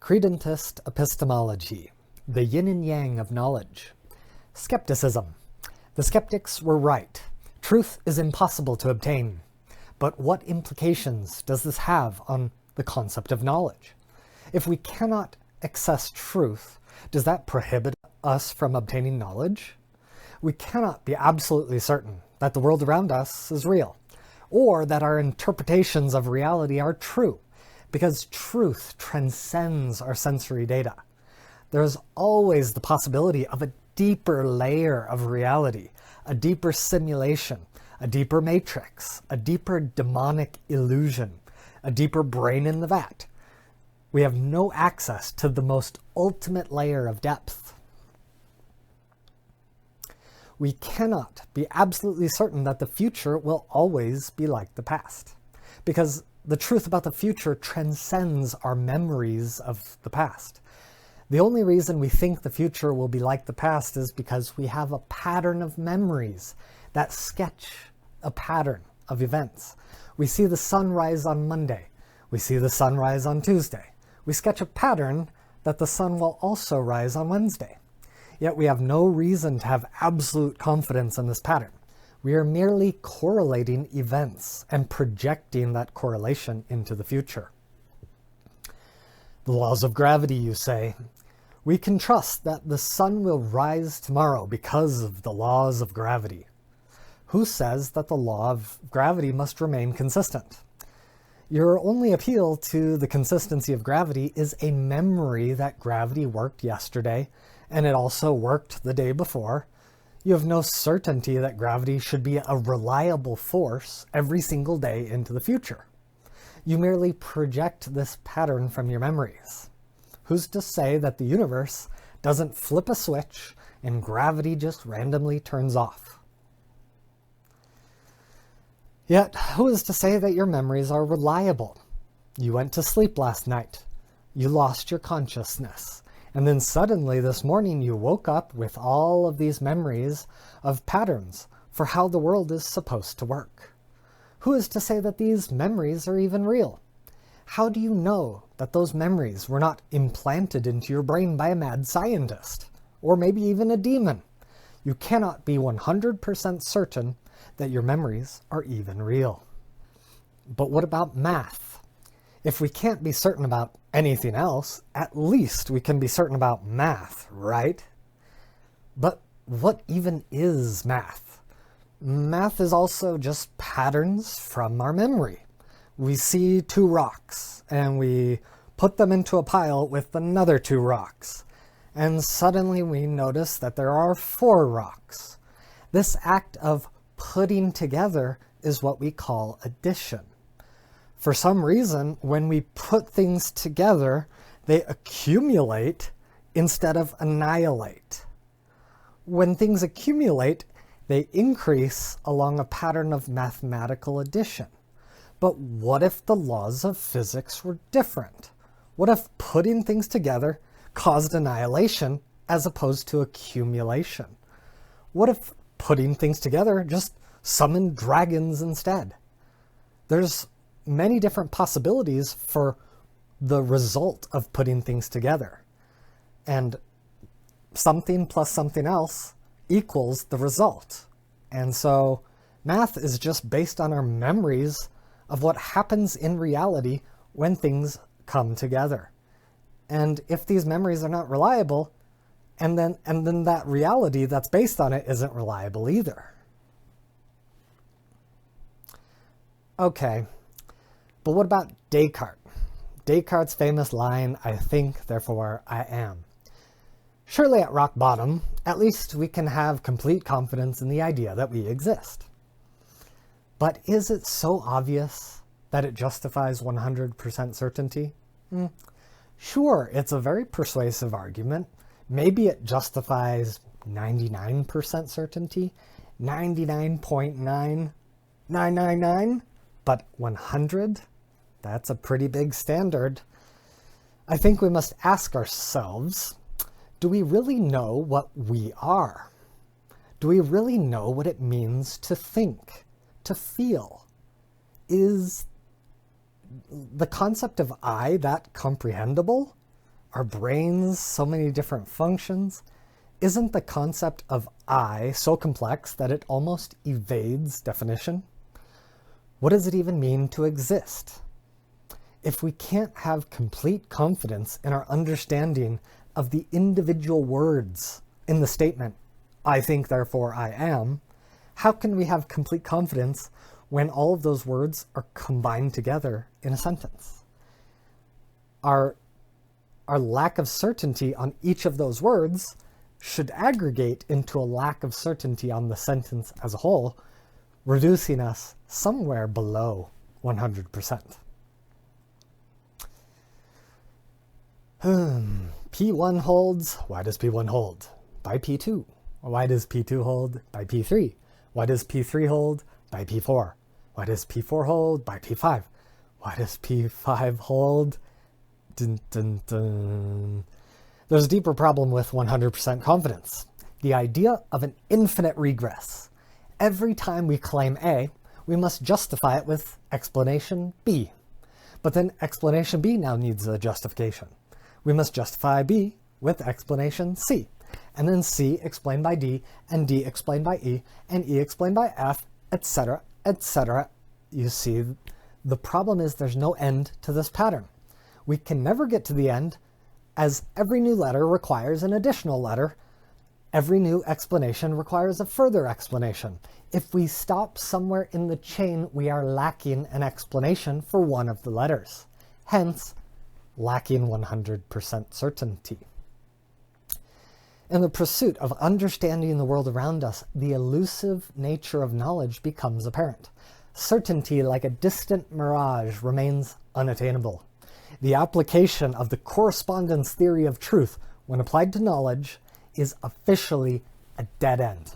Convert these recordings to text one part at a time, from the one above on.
Credentist Epistemology, the yin and yang of knowledge. Skepticism. The skeptics were right. Truth is impossible to obtain. But what implications does this have on the concept of knowledge? If we cannot access truth, does that prohibit us from obtaining knowledge? We cannot be absolutely certain that the world around us is real, or that our interpretations of reality are true, because truth transcends our sensory data. There's always the possibility of a deeper layer of reality, a deeper simulation, a deeper matrix, a deeper demonic illusion, a deeper brain in the vat. We have no access to the most ultimate layer of depth. We cannot be absolutely certain that the future will always be like the past, because the truth about the future transcends our memories of the past. The only reason we think the future will be like the past is because we have a pattern of memories that sketch a pattern of events. We see the sun rise on Monday. We see the sun rise on Tuesday. We sketch a pattern that the sun will also rise on Wednesday. Yet we have no reason to have absolute confidence in this pattern. We are merely correlating events and projecting that correlation into the future. The laws of gravity, you say. We can trust that the sun will rise tomorrow because of the laws of gravity. Who says that the law of gravity must remain consistent? Your only appeal to the consistency of gravity is a memory that gravity worked yesterday, and it also worked the day before. You have no certainty that gravity should be a reliable force every single day into the future. You merely project this pattern from your memories. Who's to say that the universe doesn't flip a switch and gravity just randomly turns off? Yet, who is to say that your memories are reliable? You went to sleep last night. You lost your consciousness. And then suddenly this morning you woke up with all of these memories of patterns for how the world is supposed to work. Who is to say that these memories are even real? How do you know that those memories were not implanted into your brain by a mad scientist? Or maybe even a demon? You cannot be 100% certain that your memories are even real. But what about math? If we can't be certain about anything else, at least we can be certain about math, right? But what even is math? Math is also just patterns from our memory. We see two rocks, and we put them into a pile with another two rocks, and suddenly we notice that there are 4 rocks. This act of putting together is what we call addition. For some reason, when we put things together, they accumulate instead of annihilate. When things accumulate, they increase along a pattern of mathematical addition. But what if the laws of physics were different? What if putting things together caused annihilation as opposed to accumulation? What if putting things together just summoned dragons instead? There's many different possibilities for the result of putting things together. And something plus something else equals the result. And so math is just based on our memories of what happens in reality when things come together. And if these memories are not reliable, and then that reality that's based on it isn't reliable either. Okay. But what about Descartes? Descartes' famous line, "I think, therefore I am." Surely at rock bottom, at least we can have complete confidence in the idea that we exist. But is it so obvious that it justifies 100% certainty? Sure, it's a very persuasive argument. Maybe it justifies 99% certainty, 99.9999, but 100? That's a pretty big standard. I think we must ask ourselves, do we really know what we are? Do we really know what it means to think, to feel? Is the concept of I that comprehensible? our brains, so many different functions, isn't the concept of I so complex that it almost evades definition? What does it even mean to exist? If we can't have complete confidence in our understanding of the individual words in the statement, I think, therefore I am, how can we have complete confidence when all of those words are combined together in a sentence? Our lack of certainty on each of those words should aggregate into a lack of certainty on the sentence as a whole, reducing us somewhere below 100%. P1 holds. Why does P1 hold? By P2. Why does P2 hold? By P3. Why does P3 hold? By P4. Why does P4 hold? By P5. Why does P5 hold? Dun, dun, dun. There's a deeper problem with 100% confidence. The idea of an infinite regress. Every time we claim A, we must justify it with explanation B. But then explanation B now needs a justification. We must justify B with explanation C. And then C explained by D, and D explained by E, and E explained by F, etc., etc. You see, the problem is there's no end to this pattern. We can never get to the end, as every new letter requires an additional letter. Every new explanation requires a further explanation. If we stop somewhere in the chain, we are lacking an explanation for one of the letters. Hence, lacking 100% certainty. In the pursuit of understanding the world around us, the elusive nature of knowledge becomes apparent. Certainty, like a distant mirage, remains unattainable. The application of the correspondence theory of truth, when applied to knowledge, is officially a dead end.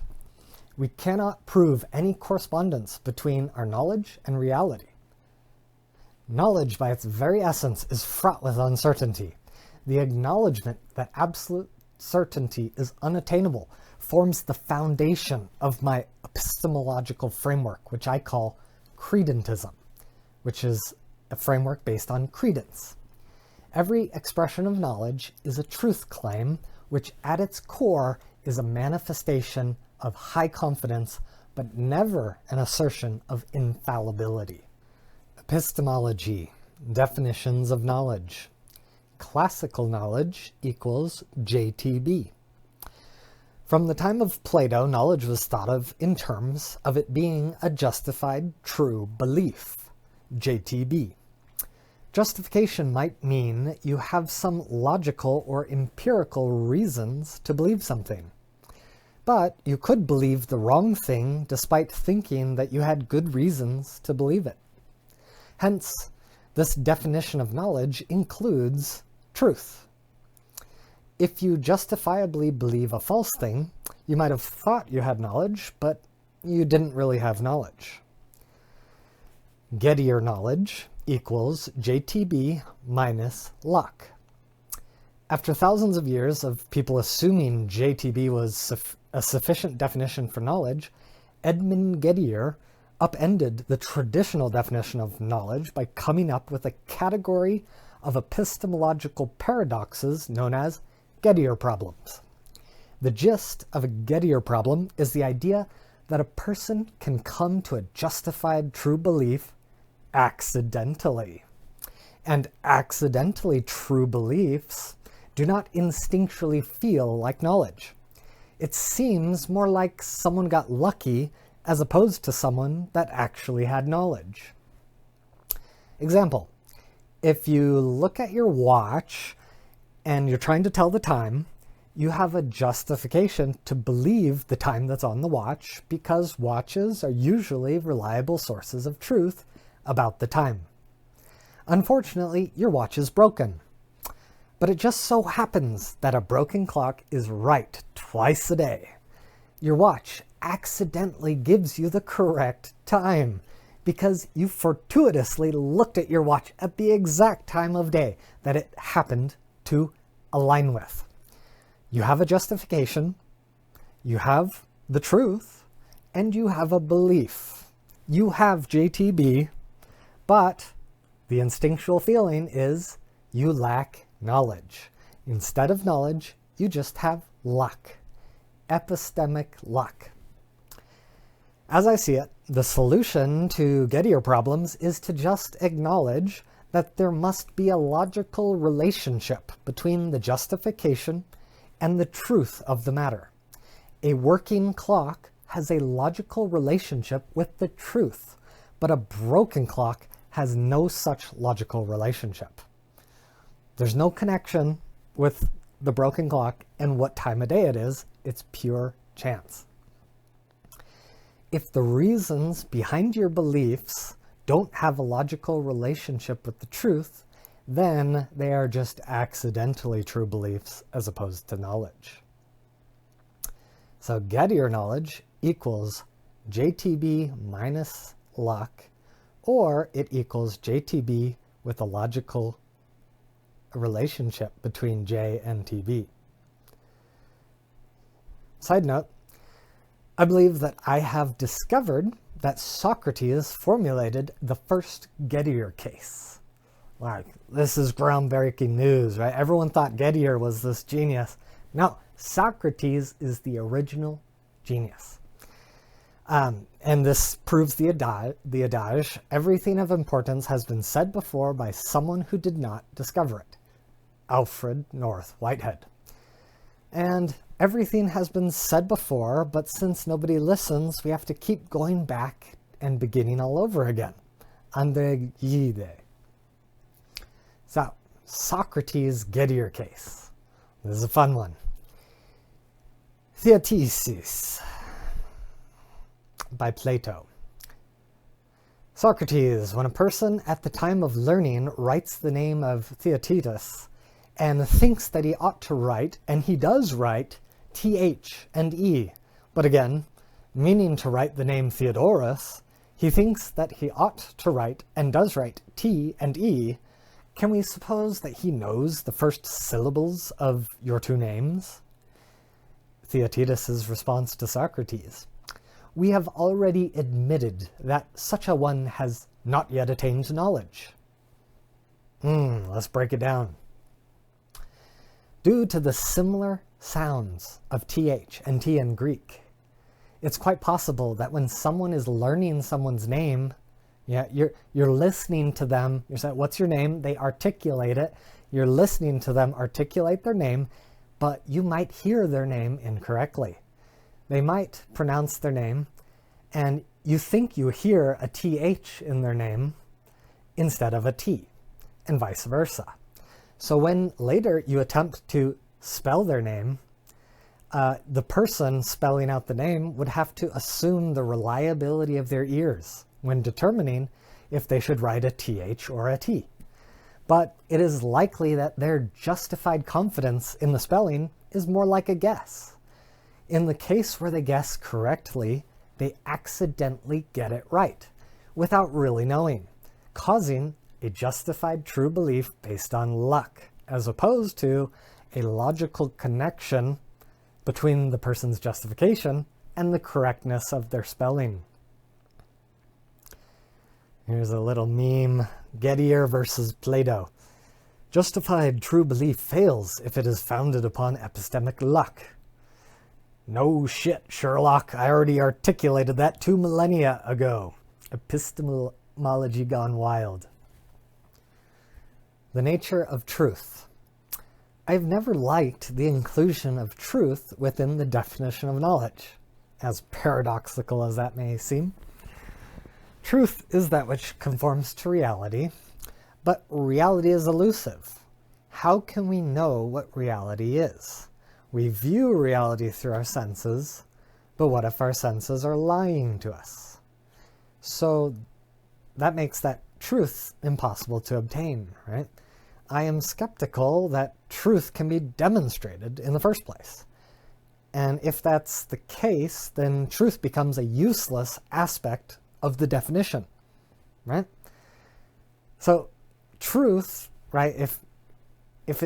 We cannot prove any correspondence between our knowledge and reality. Knowledge, by its very essence, is fraught with uncertainty. The acknowledgement that absolute certainty is unattainable forms the foundation of my epistemological framework, which I call credentism, which is a framework based on credence. Every expression of knowledge is a truth claim, which at its core is a manifestation of high confidence, but never an assertion of infallibility. Epistemology, definitions of knowledge. Classical knowledge equals JTB. From the time of Plato, knowledge was thought of in terms of it being a justified true belief, JTB. Justification might mean you have some logical or empirical reasons to believe something. But you could believe the wrong thing despite thinking that you had good reasons to believe it. Hence, this definition of knowledge includes truth. If you justifiably believe a false thing, you might have thought you had knowledge, but you didn't really have knowledge. Gettier knowledge equals JTB minus luck. After thousands of years of people assuming JTB was a sufficient definition for knowledge, Edmund Gettier upended the traditional definition of knowledge by coming up with a category of epistemological paradoxes known as Gettier problems. The gist of a Gettier problem is the idea that a person can come to a justified true belief accidentally. And accidentally true beliefs do not instinctually feel like knowledge. It seems more like someone got lucky as opposed to someone that actually had knowledge. Example, if you look at your watch and you're trying to tell the time, you have a justification to believe the time that's on the watch because watches are usually reliable sources of truth about the time. Unfortunately, your watch is broken. But it just so happens that a broken clock is right twice a day. Your watch accidentally gives you the correct time because you fortuitously looked at your watch at the exact time of day that it happened to align with. You have a justification, you have the truth, and you have a belief. You have JTB, but the instinctual feeling is you lack knowledge. Instead of knowledge, you just have luck. Epistemic luck. As I see it, the solution to Gettier problems is to just acknowledge that there must be a logical relationship between the justification and the truth of the matter. A working clock has a logical relationship with the truth, but a broken clock has no such logical relationship. There's no connection with the broken clock and what time of day it is. It's pure chance. If the reasons behind your beliefs don't have a logical relationship with the truth, then they are just accidentally true beliefs as opposed to knowledge. So Gettier knowledge equals JTB minus luck, or it equals JTB with a logical relationship between J and TB. Side note, I believe that I have discovered that Socrates formulated the first Gettier case. Like, this is groundbreaking news, right? Everyone thought Gettier was this genius. No, Socrates is the original genius. And this proves the adage, everything of importance has been said before by someone who did not discover it. Alfred North Whitehead. And everything has been said before, but since nobody listens, we have to keep going back and beginning all over again. Andre Gide. So, Socrates' Gettier case. This is a fun one. Theaetesis by Plato. Socrates, when a person at the time of learning writes the name of Theaetetus and thinks that he ought to write, and he does write, TH and E, but again, meaning to write the name Theodorus, he thinks that he ought to write and does write T and E. Can we suppose that he knows the first syllables of your two names? Theaetetus' response to Socrates. We have already admitted that such a one has not yet attained knowledge. Let's break it down. Due to the similar sounds of TH and T in Greek, it's quite possible that when someone is learning someone's name, you're listening to them, you're saying, what's your name? They articulate it. You're listening to them articulate their name, but you might hear their name incorrectly. They might pronounce their name, and you think you hear a TH in their name instead of a T, and vice versa. So when later you attempt to spell their name, the person spelling out the name would have to assume the reliability of their ears when determining if they should write a TH or a T. But it is likely that their justified confidence in the spelling is more like a guess. In the case where they guess correctly, they accidentally get it right without really knowing, causing a justified true belief based on luck, as opposed to a logical connection between the person's justification and the correctness of their spelling. Here's a little meme, Gettier versus Plato. Justified true belief fails if it is founded upon epistemic luck. No shit, Sherlock. I already articulated that 2 millennia ago. Epistemology gone wild. The nature of truth. I've never liked the inclusion of truth within the definition of knowledge, as paradoxical as that may seem. Truth is that which conforms to reality, but reality is elusive. How can we know what reality is? We view reality through our senses, but what if our senses are lying to us? So that makes that truth impossible to obtain, right? I am skeptical that truth can be demonstrated in the first place. And if that's the case, then truth becomes a useless aspect of the definition, right? So truth, right, if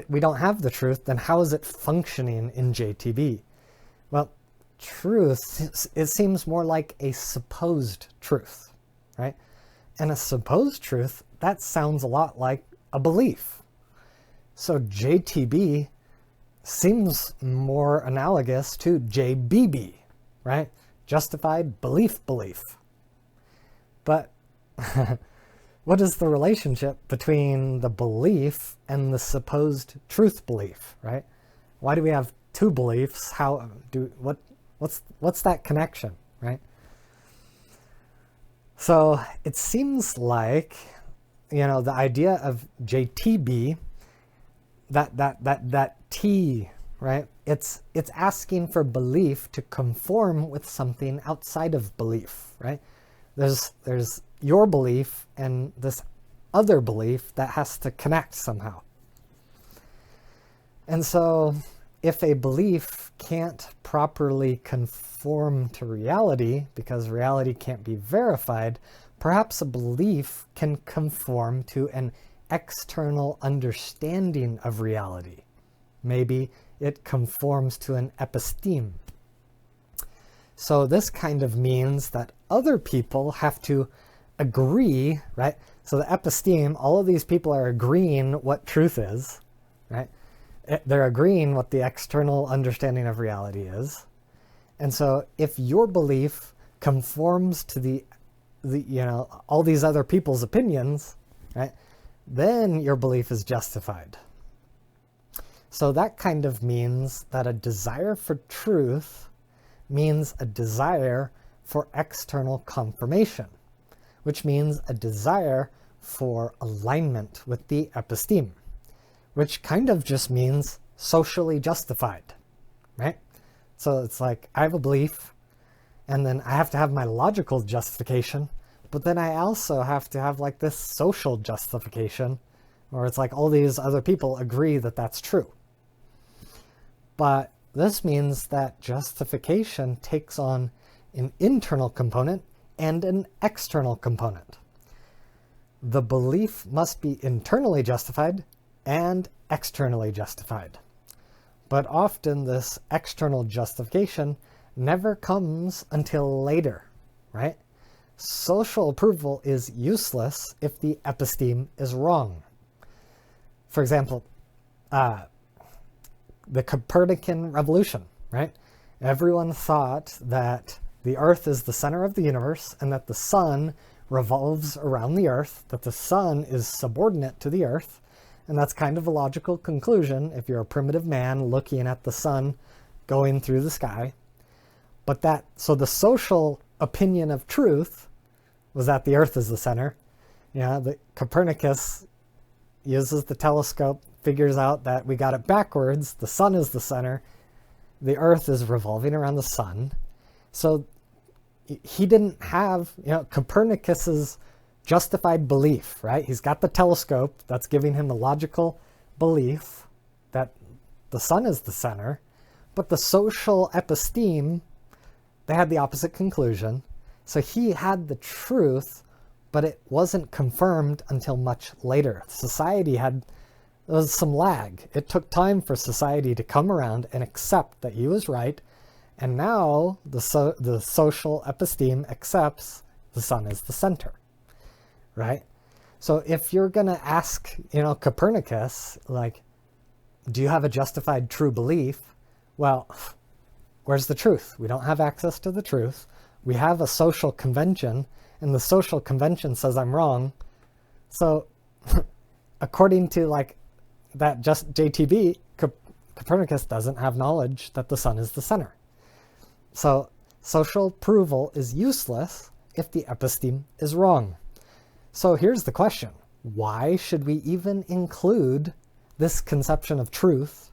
we don't have the truth, then how is it functioning in JTB? Well, truth, it seems more like a supposed truth, right? And a supposed truth, that sounds a lot like a belief. So JTB seems more analogous to JBB, right? Justified belief. But what is the relationship between the belief and the supposed truth belief, right? Why do we have two beliefs? What's that connection, right? So it seems like, the idea of JTB, that T, right? It's asking for belief to conform with something outside of belief, right? There's your belief and this other belief that has to connect somehow. And so if a belief can't properly conform to reality because reality can't be verified, perhaps a belief can conform to an external understanding of reality. Maybe it conforms to an episteme. So this kind of means that other people have to agree, right? So the episteme, all of these people are agreeing what truth is, right? They're agreeing what the external understanding of reality is. And so if your belief conforms to the all these other people's opinions, right, then your belief is justified. So that kind of means that a desire for truth means a desire for external confirmation, which means a desire for alignment with the episteme, which kind of just means socially justified, right? So it's like, I have a belief, and then I have to have my logical justification, but then I also have to have like this social justification, where it's like all these other people agree that that's true. But this means that justification takes on an internal component and an external component. The belief must be internally justified and externally justified. But often this external justification never comes until later, right? Social approval is useless if the episteme is wrong. For example, the Copernican revolution, right? Everyone thought that the Earth is the center of the universe and that the sun revolves around the Earth, that the sun is subordinate to the Earth. And that's kind of a logical conclusion if you're a primitive man looking at the sun going through the sky. But so the social opinion of truth was that the Earth is the center. The Copernicus uses the telescope, figures out that we got it backwards. The sun is the center. The Earth is revolving around the sun. So he didn't have, Copernicus's justified belief, right? He's got the telescope that's giving him a logical belief that the sun is the center, but the social episteme, they had the opposite conclusion. So he had the truth, but it wasn't confirmed until much later. There was some lag. It took time for society to come around and accept that he was right, and now the social episteme accepts the sun is the center. Right? So if you're going to ask, Copernicus, like, do you have a justified true belief? Well, where's the truth? We don't have access to the truth. We have a social convention, and the social convention says I'm wrong. So according to like that just JTB, Copernicus doesn't have knowledge that the sun is the center. So social approval is useless if the episteme is wrong. So here's the question. Why should we even include this conception of truth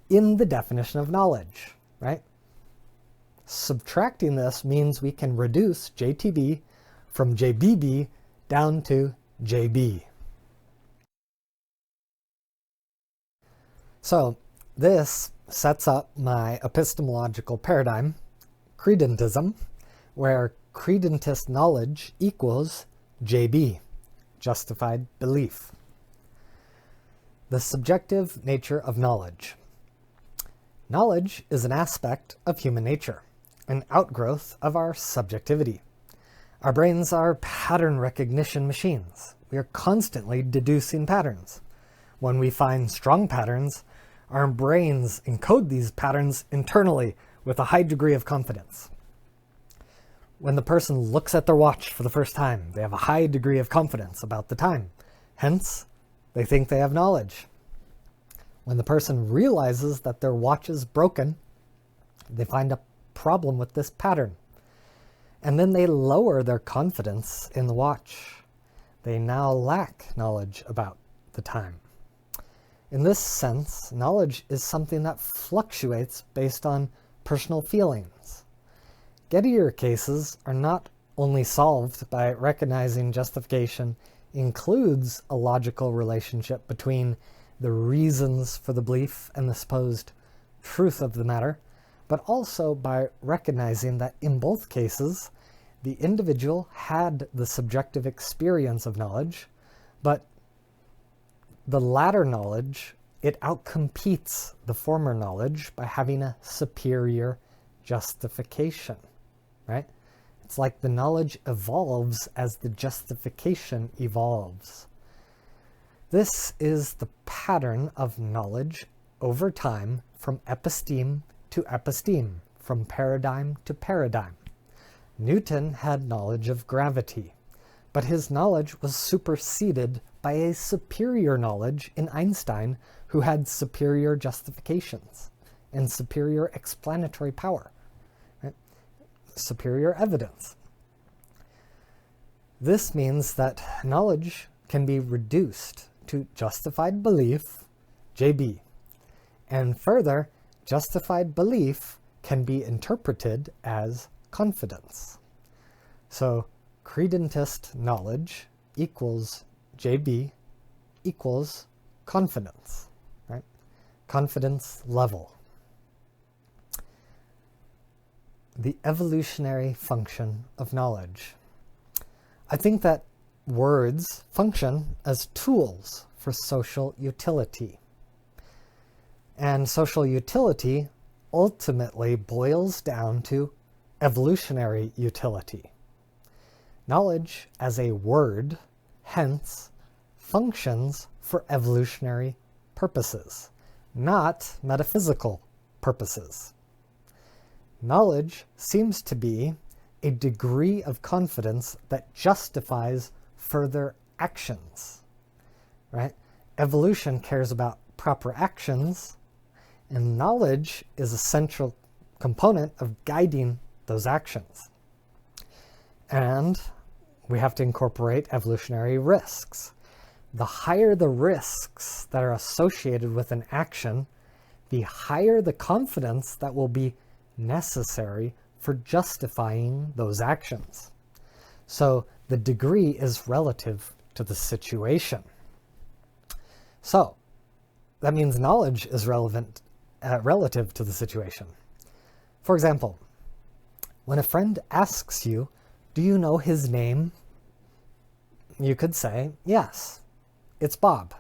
in the definition of knowledge, right? Subtracting this means we can reduce JTB from JBB down to JB. So this sets up my epistemological paradigm, credentism, where credentist knowledge equals JB, justified belief. The subjective nature of knowledge. Knowledge is an aspect of human nature, an outgrowth of our subjectivity. Our brains are pattern recognition machines. We are constantly deducing patterns. When we find strong patterns, Our brains encode these patterns internally with a high degree of confidence. When the person looks at their watch for the first time, they have a high degree of confidence about the time. Hence, they think they have knowledge. When the person realizes that their watch is broken, they find a problem with this pattern. And then they lower their confidence in the watch. They now lack knowledge about the time. In this sense, knowledge is something that fluctuates based on personal feelings. Gettier cases are not only solved by recognizing justification includes a logical relationship between the reasons for the belief and the supposed truth of the matter, but also by recognizing that in both cases, the individual had the subjective experience of knowledge, but the latter knowledge, it outcompetes the former knowledge by having a superior justification, right? It's like the knowledge evolves as the justification evolves. This is the pattern of knowledge over time from episteme to episteme, from paradigm to paradigm. Newton had knowledge of gravity, but his knowledge was superseded by a superior knowledge in Einstein, who had superior justifications and superior explanatory power, right? Superior evidence. This means that knowledge can be reduced to justified belief, JB, and further, justified belief can be interpreted as confidence. So credentist knowledge equals JB equals confidence, right? Confidence level. The evolutionary function of knowledge. I think that words function as tools for social utility. And social utility ultimately boils down to evolutionary utility. Knowledge as a word, hence, functions for evolutionary purposes, not metaphysical purposes. Knowledge seems to be a degree of confidence that justifies further actions, right? Evolution cares about proper actions, and knowledge is a central component of guiding those actions. And we have to incorporate evolutionary risks. The higher the risks that are associated with an action, the higher the confidence that will be necessary for justifying those actions. So the degree is relative to the situation. So that means knowledge is relative to the situation. For example, when a friend asks you, "Do you know his name?" you could say, "Yes, it's Bob."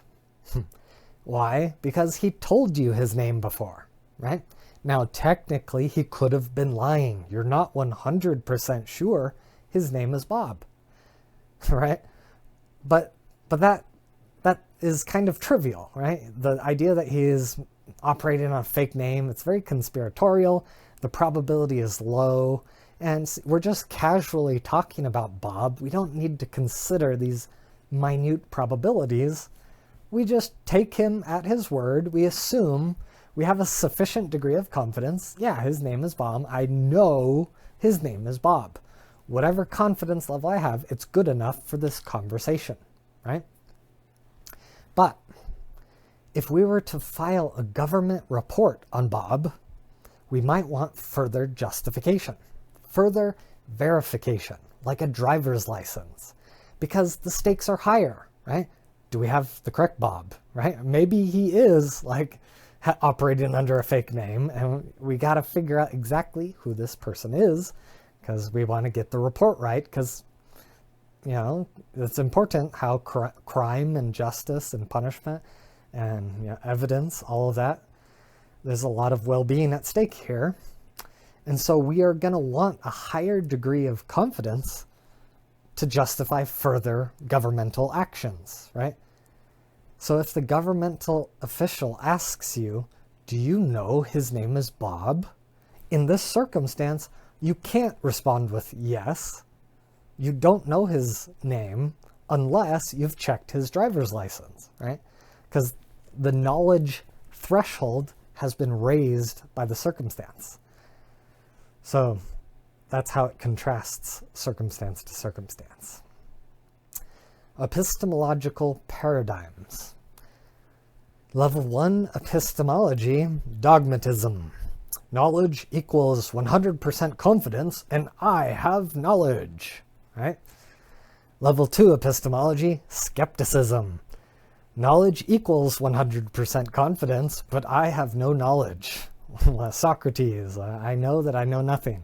Why? Because he told you his name before, right? Now, technically, he could have been lying. You're not 100% sure his name is Bob, right? But that is kind of trivial, right? The idea that he is operating on a fake name, it's very conspiratorial. The probability is low. And we're just casually talking about Bob. We don't need to consider these minute probabilities. We just take him at his word. We assume we have a sufficient degree of confidence. Yeah, his name is Bob. I know his name is Bob. Whatever confidence level I have, it's good enough for this conversation, right? But if we were to file a government report on Bob, we might want further justification, further verification, like a driver's license, because the stakes are higher, right? Do we have the correct Bob, right? Maybe he is like operating under a fake name, and we got to figure out exactly who this person is, because we want to get the report right, because, you know, it's important how crime and justice and punishment and, you know, evidence, all of that, there's a lot of well-being at stake here. And so we are going to want a higher degree of confidence to justify further governmental actions, right? So if the governmental official asks you, do you know his name is Bob? In this circumstance, you can't respond with yes. You don't know his name unless you've checked his driver's license, right? Because the knowledge threshold has been raised by the circumstance. So that's how it contrasts circumstance to circumstance. Epistemological paradigms. Level 1 epistemology, dogmatism. Knowledge equals 100% confidence, and I have knowledge, right? Level 2 epistemology, skepticism. Knowledge equals 100% confidence, but I have no knowledge. Socrates, I know that I know nothing.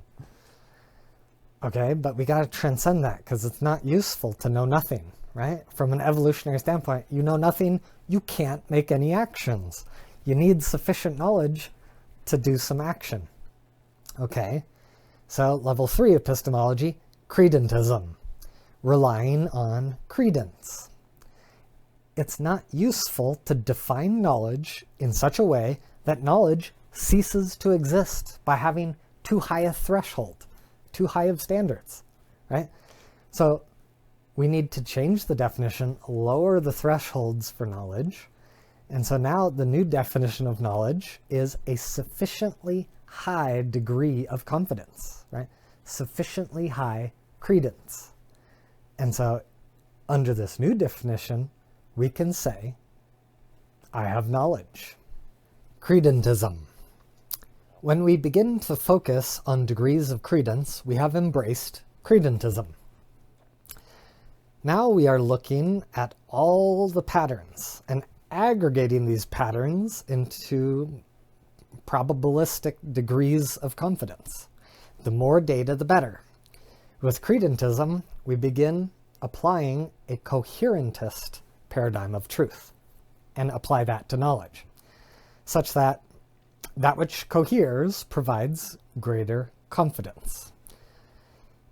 Okay, but we got to transcend that because it's not useful to know nothing, right? From an evolutionary standpoint, you know nothing, you can't make any actions. You need sufficient knowledge to do some action. Okay, so level 3 epistemology, credentism, relying on credence. It's not useful to define knowledge in such a way that knowledge ceases to exist by having too high a threshold, too high of standards, right? So we need to change the definition, lower the thresholds for knowledge. And so now the new definition of knowledge is a sufficiently high degree of confidence, right? Sufficiently high credence. And so under this new definition, we can say, I have knowledge. Credentism. When we begin to focus on degrees of credence, we have embraced credentism. Now we are looking at all the patterns and aggregating these patterns into probabilistic degrees of confidence. The more data, the better. With credentism, we begin applying a coherentist paradigm of truth and apply that to knowledge, such that that which coheres provides greater confidence.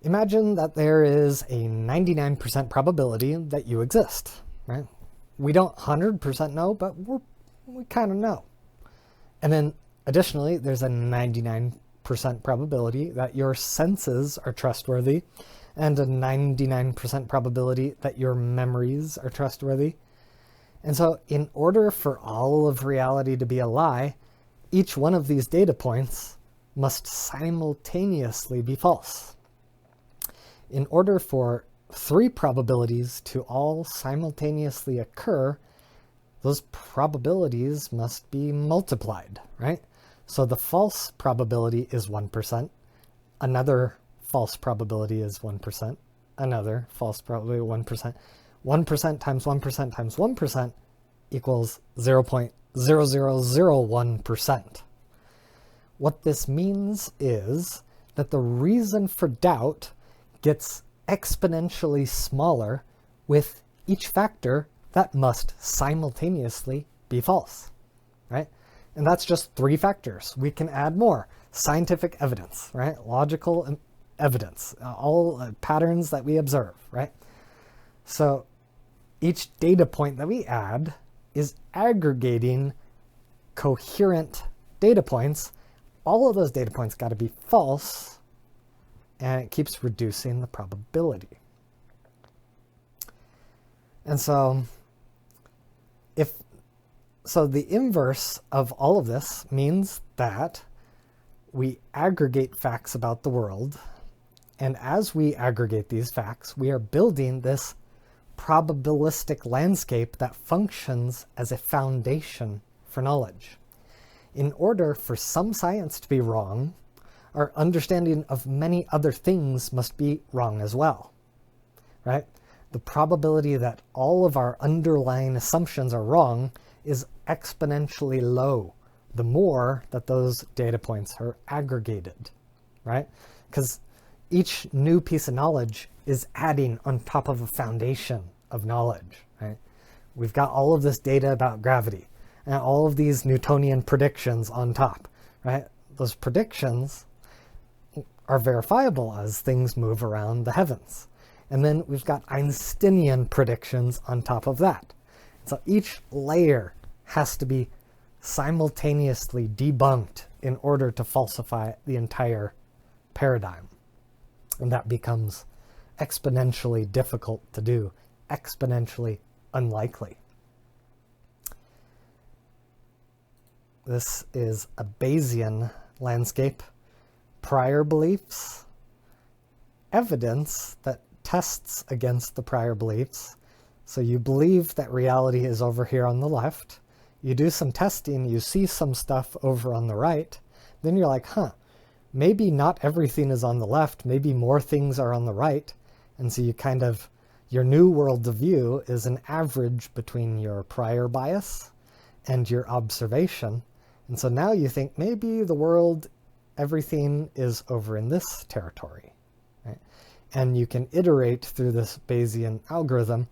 Imagine that there is a 99% probability that you exist, right? We don't 100% know, but we kind of know. And then additionally, there's a 99% probability that your senses are trustworthy and a 99% probability that your memories are trustworthy. And so in order for all of reality to be a lie, each one of these data points must simultaneously be false. In order for 3 probabilities to all simultaneously occur, those probabilities must be multiplied, right? So the false probability is 1%, another false probability is 1%, another false probability 1%. 1% times 1% times 1% equals 0.0001%. What this means is that the reason for doubt gets exponentially smaller with each factor that must simultaneously be false, right? And that's just 3 factors. We can add more. Scientific evidence, right? Logical evidence, all patterns that we observe, right? So each data point that we add is aggregating coherent data points. All of those data points got to be false, and it keeps reducing the probability. And so the inverse of all of this means that we aggregate facts about the world, and as we aggregate these facts, we are building this probabilistic landscape that functions as a foundation for knowledge. In order for some science to be wrong, our understanding of many other things must be wrong as well, right? The probability that all of our underlying assumptions are wrong is exponentially low the more that those data points are aggregated, right? Because each new piece of knowledge is adding on top of a foundation of knowledge, right? We've got all of this data about gravity and all of these Newtonian predictions on top, right? Those predictions are verifiable as things move around the heavens. And then we've got Einsteinian predictions on top of that. So each layer has to be simultaneously debunked in order to falsify the entire paradigm. And that becomes exponentially difficult to do, exponentially unlikely. This is a Bayesian landscape. Prior beliefs, evidence that tests against the prior beliefs. So you believe that reality is over here on the left. You do some testing, you see some stuff over on the right. Then you're like, maybe not everything is on the left. Maybe more things are on the right. And so you kind of, your new world of view is an average between your prior bias and your observation. And so now you think maybe the world, everything is over in this territory. Right? And you can iterate through this Bayesian algorithm.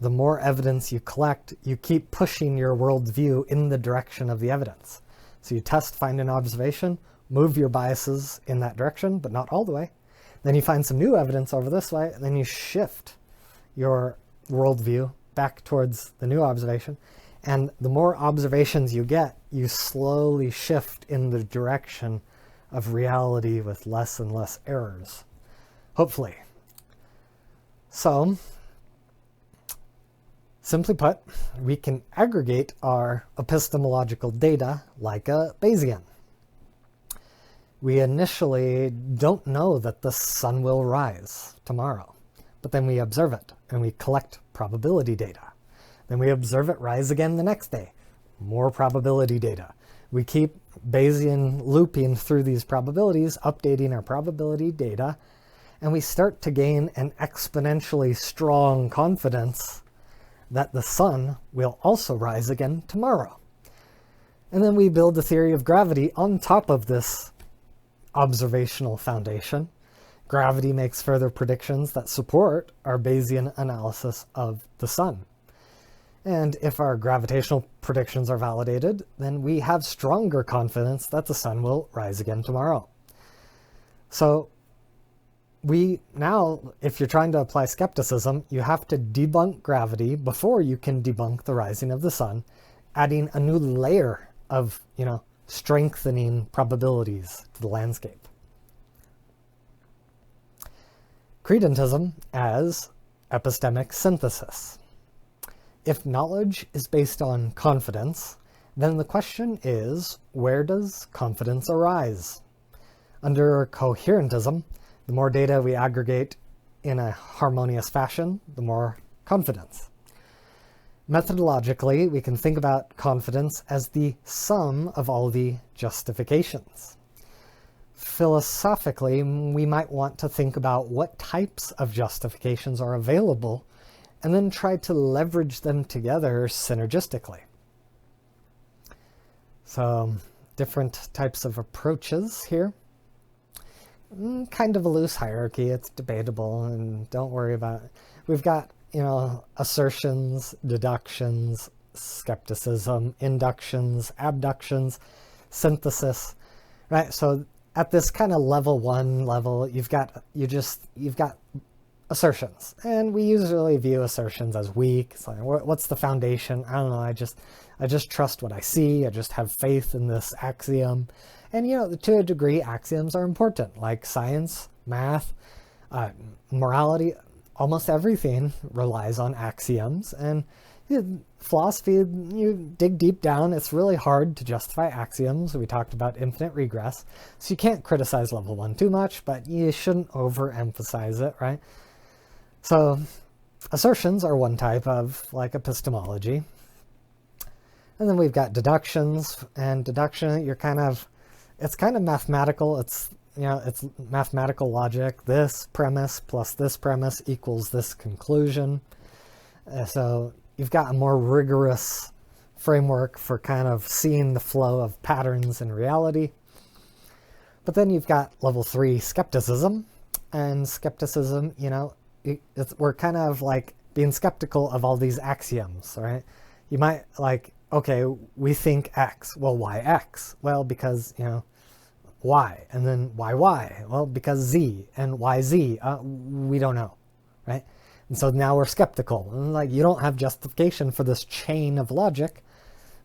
The more evidence you collect, you keep pushing your worldview in the direction of the evidence. So you test, find an observation, move your biases in that direction, but not all the way. Then you find some new evidence over this way, and then you shift your worldview back towards the new observation. And the more observations you get, you slowly shift in the direction of reality with less and less errors, hopefully. So, simply put, we can aggregate our epistemological data like a Bayesian. We initially don't know that the sun will rise tomorrow, but then we observe it and we collect probability data. Then we observe it rise again the next day, more probability data. We keep Bayesian looping through these probabilities, updating our probability data, and we start to gain an exponentially strong confidence that the sun will also rise again tomorrow. And then we build the theory of gravity on top of this observational foundation. Gravity makes further predictions that support our Bayesian analysis of the sun. And if our gravitational predictions are validated, then we have stronger confidence that the sun will rise again tomorrow. So now, if you're trying to apply skepticism, you have to debunk gravity before you can debunk the rising of the sun, adding a new layer of, strengthening probabilities to the landscape. Credentism as epistemic synthesis. If knowledge is based on confidence, then the question is, where does confidence arise? Under coherentism, the more data we aggregate in a harmonious fashion, the more confidence. Methodologically, we can think about confidence as the sum of all the justifications. Philosophically, we might want to think about what types of justifications are available and then try to leverage them together synergistically. So, different types of approaches here. Kind of a loose hierarchy, it's debatable, and don't worry about it. We've got, assertions, deductions, skepticism, inductions, abductions, synthesis, right? So at this kind of level 1 level, you've got assertions, and we usually view assertions as weak. It's like, what's the foundation? I don't know. I just trust what I see. I just have faith in this axiom. And to a degree, axioms are important, like science, math, morality. Almost everything relies on axioms. And philosophy, you dig deep down, it's really hard to justify axioms. We talked about infinite regress. So you can't criticize level 1 too much, but you shouldn't overemphasize it, right? So assertions are one type of epistemology. And then we've got deductions, and deduction, it's kind of mathematical. It's mathematical logic. This premise plus this premise equals this conclusion. So you've got a more rigorous framework for kind of seeing the flow of patterns in reality. But then you've got level 3 skepticism, and skepticism, we're kind of being skeptical of all these axioms, right? You might okay, we think X. Well, why X? Well, because, Y. And then why Y? Well, because Z. And why Z? We don't know, right? And so now we're skeptical. And you don't have justification for this chain of logic.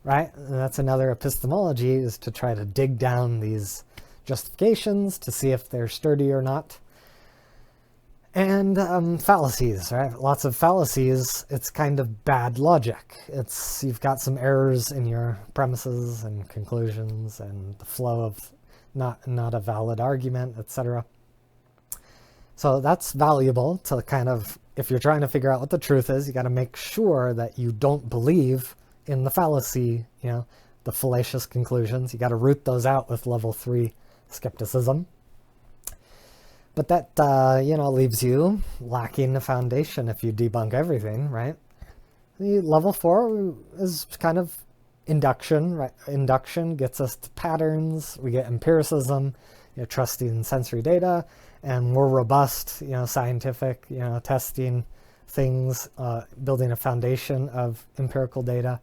right? And that's another epistemology, is to try to dig down these justifications to see if they're sturdy or not. And fallacies, right? Lots of fallacies. It's kind of bad logic. You've got some errors in your premises and conclusions and the flow of not a valid argument, etc. So that's valuable to kind of, if you're trying to figure out what the truth is, you got to make sure that you don't believe in the fallacy, the fallacious conclusions. You got to root those out with level 3 skepticism. But that, leaves you lacking the foundation if you debunk everything, right? Level 4 is kind of induction, right? Induction gets us to patterns. We get empiricism, trusting sensory data, and more robust, scientific, testing things, building a foundation of empirical data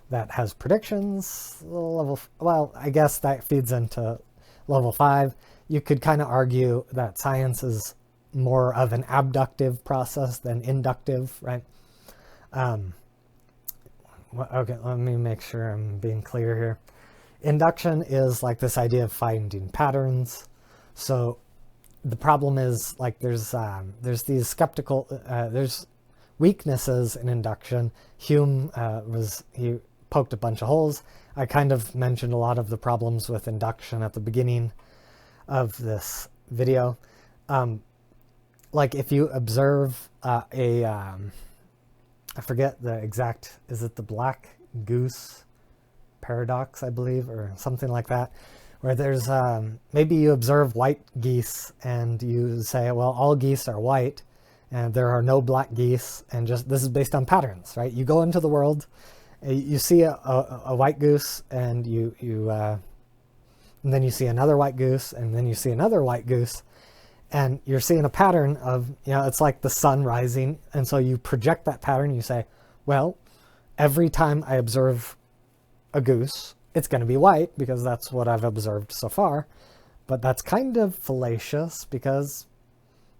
that has predictions. I guess that feeds into level 5. You could kind of argue that science is more of an abductive process than inductive, right? Okay, let me make sure I'm being clear here. Induction is like this idea of finding patterns. So the problem is, like, there's these skeptical, there's weaknesses in induction. Hume he poked a bunch of holes. I kind of mentioned a lot of the problems with induction at the beginning of this video. Like if you observe I forget the exact, is it the black goose paradox, I believe, or something like that, where there's maybe you observe white geese and you say, well, all geese are white and there are no black geese, and just this is based on patterns, right? You go into the world, you see a white goose, and and then you see another white goose, and then you see another white goose, and you're seeing a pattern of, it's like the sun rising, and so you project that pattern. You say, well, every time I observe a goose, it's going to be white because that's what I've observed so far. But that's kind of fallacious, because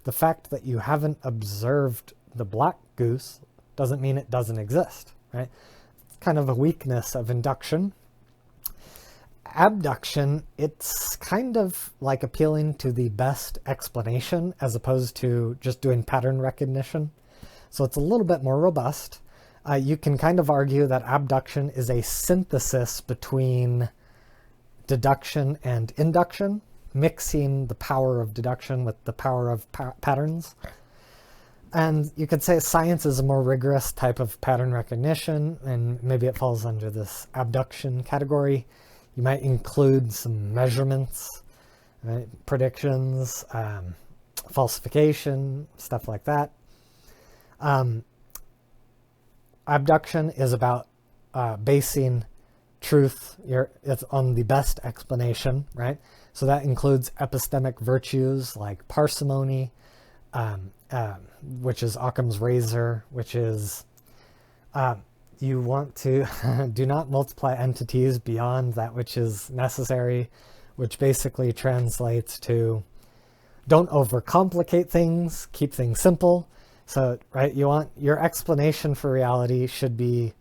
the fact that you haven't observed the black goose doesn't mean it doesn't exist, right? It's kind of a weakness of induction. Abduction, it's kind of like appealing to the best explanation as opposed to just doing pattern recognition. So it's a little bit more robust. You can kind of argue that abduction is a synthesis between deduction and induction, mixing the power of deduction with the power of patterns. And you could say science is a more rigorous type of pattern recognition, and maybe it falls under this abduction category. You might include some measurements, right? Predictions, falsification, stuff like that. Abduction is about basing truth it's on the best explanation, right? So that includes epistemic virtues like parsimony, which is Occam's razor, which is you want to do not multiply entities beyond that which is necessary, which basically translates to don't overcomplicate things, keep things simple. So, right, you want your explanation for reality should be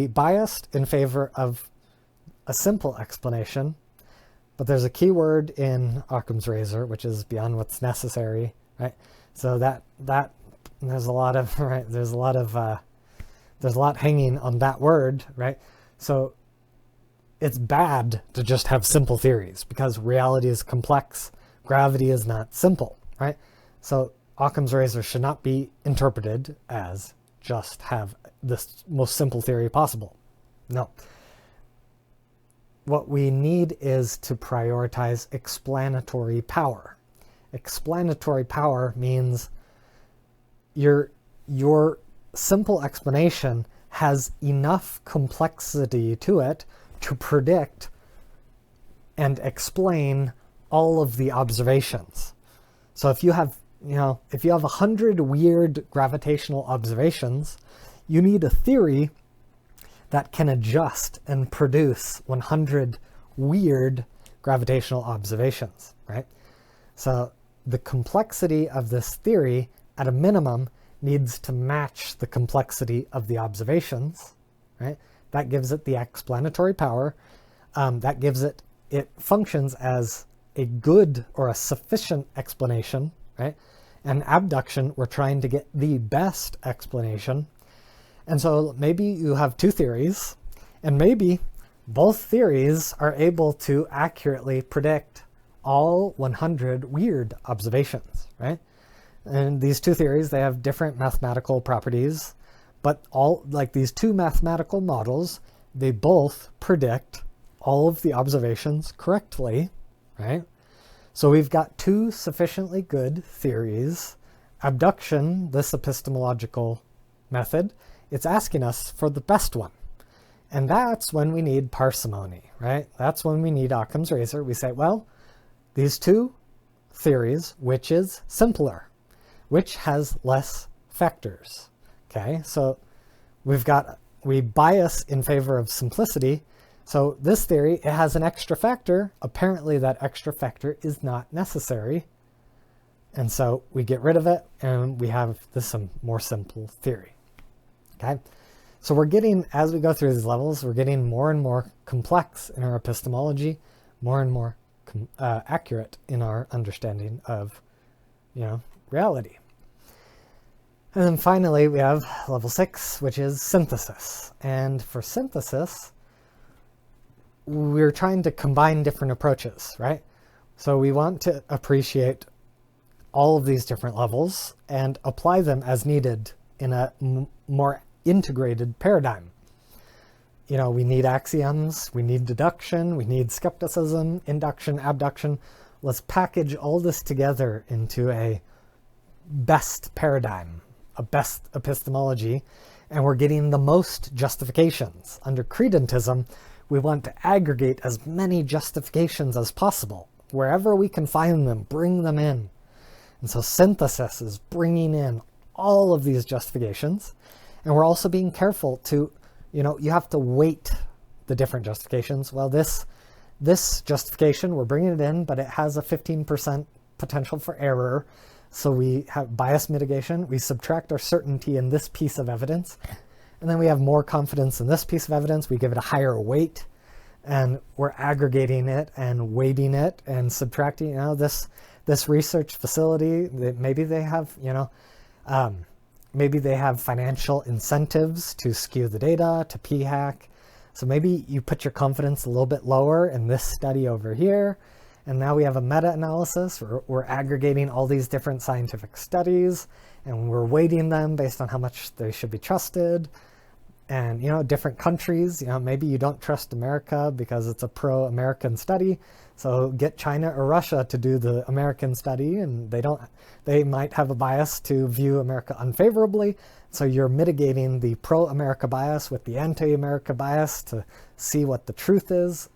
biased in favor of a simple explanation. But there's a key word in Occam's razor, which is beyond what's necessary, right? So that there's a lot of there's a lot hanging on that word, right? So it's bad to just have simple theories because reality is complex, gravity is not simple, right? So Occam's razor should not be interpreted as just have this most simple theory possible. No. What we need is to prioritize explanatory power. Explanatory power means your simple explanation has enough complexity to it to predict and explain all of the observations. So if you have 100 weird gravitational observations, you need a theory that can adjust and produce 100 weird gravitational observations, right? So the complexity of this theory, at a minimum, needs to match the complexity of the observations, right? That gives it the explanatory power. That gives it functions as a good or a sufficient explanation, right? And abduction, we're trying to get the best explanation. And so maybe you have two theories, and maybe both theories are able to accurately predict all 100 weird observations, right? And these two theories, they have different mathematical properties, but all, like these two mathematical models, they both predict all of the observations correctly, right? So we've got two sufficiently good theories. Abduction, this epistemological method, it's asking us for the best one. And that's when we need parsimony, right? That's when we need Occam's razor. We say, well, these two theories, which is simpler, which has less factors, okay? So we bias in favor of simplicity. So this theory, it has an extra factor. Apparently that extra factor is not necessary. And so we get rid of it and we have this more simple theory, okay? So we're getting, as we go through these levels, we're getting more and more complex in our epistemology, more and more accurate in our understanding of, reality. And then finally, we have level 6, which is synthesis. And for synthesis, we're trying to combine different approaches, right? So we want to appreciate all of these different levels and apply them as needed in a more integrated paradigm. We need axioms, we need deduction, we need skepticism, induction, abduction. Let's package all this together into a best paradigm, a best epistemology, and we're getting the most justifications. Under credentism, we want to aggregate as many justifications as possible. Wherever we can find them, bring them in. And so synthesis is bringing in all of these justifications. And we're also being careful to, you have to weight the different justifications. Well, this justification, we're bringing it in, but it has a 15% potential for error. So we have bias mitigation. We subtract our certainty in this piece of evidence. And then we have more confidence in this piece of evidence. We give it a higher weight. And we're aggregating it and weighting it and subtracting, this research facility, maybe they have, maybe they have financial incentives to skew the data, to p-hack. So maybe you put your confidence a little bit lower in this study over here. And now we have a meta-analysis. We're aggregating all these different scientific studies and we're weighting them based on how much they should be trusted. And, different countries, maybe you don't trust America because it's a pro-American study. So get China or Russia to do the American study, and they might have a bias to view America unfavorably. So you're mitigating the pro-America bias with the anti-America bias to see what the truth is.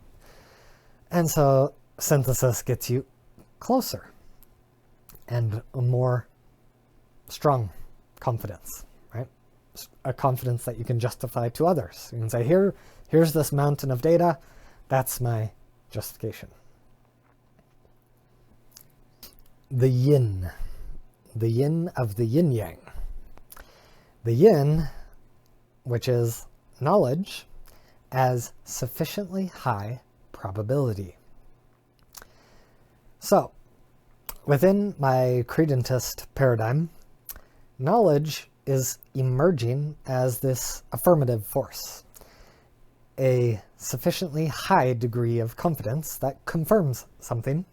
And so synthesis gets you closer and a more strong confidence, right? A confidence that you can justify to others. You can say, here's this mountain of data. That's my justification. The yin of the yin-yang. The yin, which is knowledge, as sufficiently high probability. So, within my credentist paradigm, knowledge is emerging as this affirmative force, a sufficiently high degree of confidence that confirms something.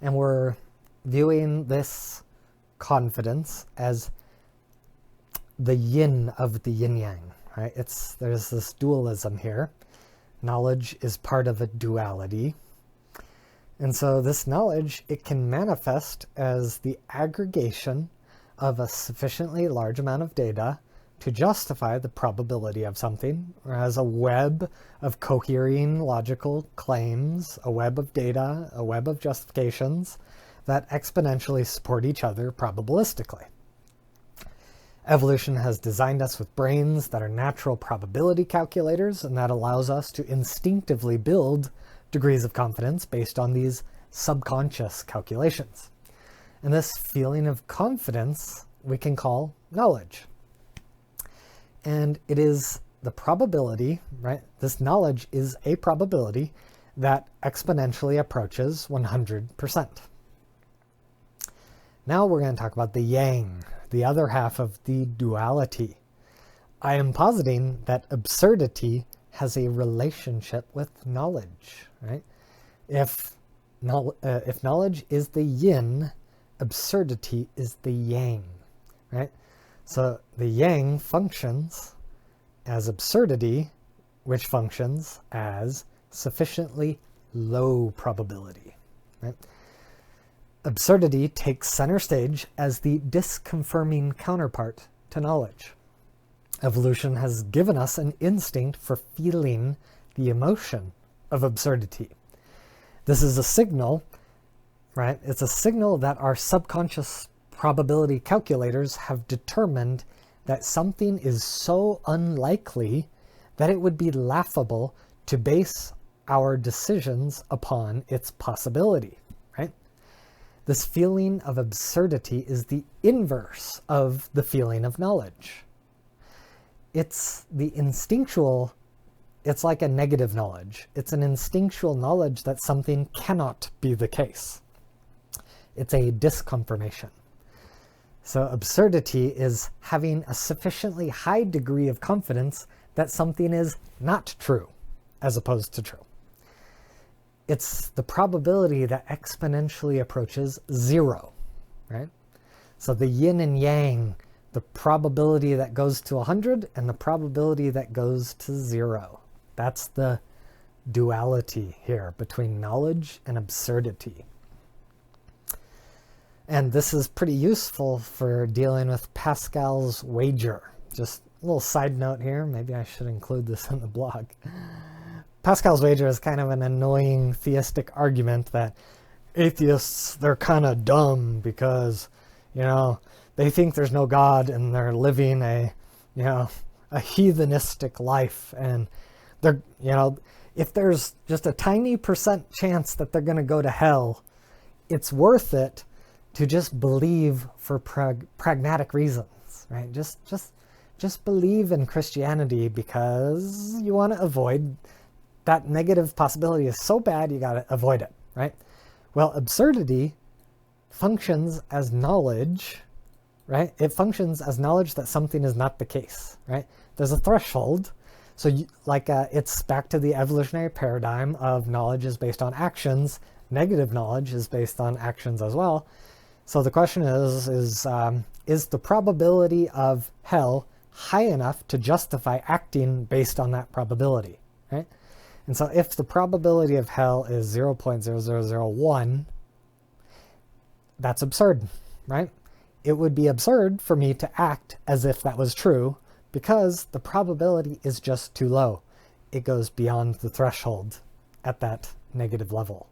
And we're viewing this confidence as the yin of the yin-yang, right? There's this dualism here. Knowledge is part of a duality. And so this knowledge, it can manifest as the aggregation of a sufficiently large amount of data to justify the probability of something, or as a web of cohering logical claims, a web of data, a web of justifications that exponentially support each other probabilistically. Evolution has designed us with brains that are natural probability calculators, and that allows us to instinctively build degrees of confidence based on these subconscious calculations. And this feeling of confidence we can call knowledge. And it is the probability, right? This knowledge is a probability that exponentially approaches 100%. Now we're going to talk about the yang, the other half of the duality. I am positing that absurdity has a relationship with knowledge, right? If knowledge is the yin, absurdity is the yang, right? So the yang functions as absurdity, which functions as sufficiently low probability, right? Absurdity takes center stage as the disconfirming counterpart to knowledge. Evolution has given us an instinct for feeling the emotion of absurdity. This is a signal, right? It's a signal that our subconscious probability calculators have determined that something is so unlikely that it would be laughable to base our decisions upon its possibility, right? This feeling of absurdity is the inverse of the feeling of knowledge. It's the instinctual, it's like a negative knowledge. It's an instinctual knowledge that something cannot be the case. It's a disconfirmation. So absurdity is having a sufficiently high degree of confidence that something is not true, as opposed to true. It's the probability that exponentially approaches zero, right? So the yin and yang, the probability that goes to 100 and the probability that goes to 0. That's the duality here between knowledge and absurdity. And this is pretty useful for dealing with Pascal's wager. Just a little side note here, maybe I should include this in the blog. Pascal's wager is kind of an annoying theistic argument that atheists, they're kind of dumb because, they think there's no God and they're living a heathenistic life. And they're, if there's just a tiny % chance that they're going to go to hell, it's worth it to just believe for pragmatic reasons, right? Just believe in Christianity because you want to avoid that negative possibility is so bad you got to avoid it, right? Well, absurdity functions as knowledge, right? It functions as knowledge that something is not the case, right? There's a threshold. So it's back to the evolutionary paradigm of knowledge is based on actions. Negative knowledge is based on actions as well. So the question is the probability of hell high enough to justify acting based on that probability, right? And so if the probability of hell is 0.0001, that's absurd, right? It would be absurd for me to act as if that was true because the probability is just too low. It goes beyond the threshold at that negative level,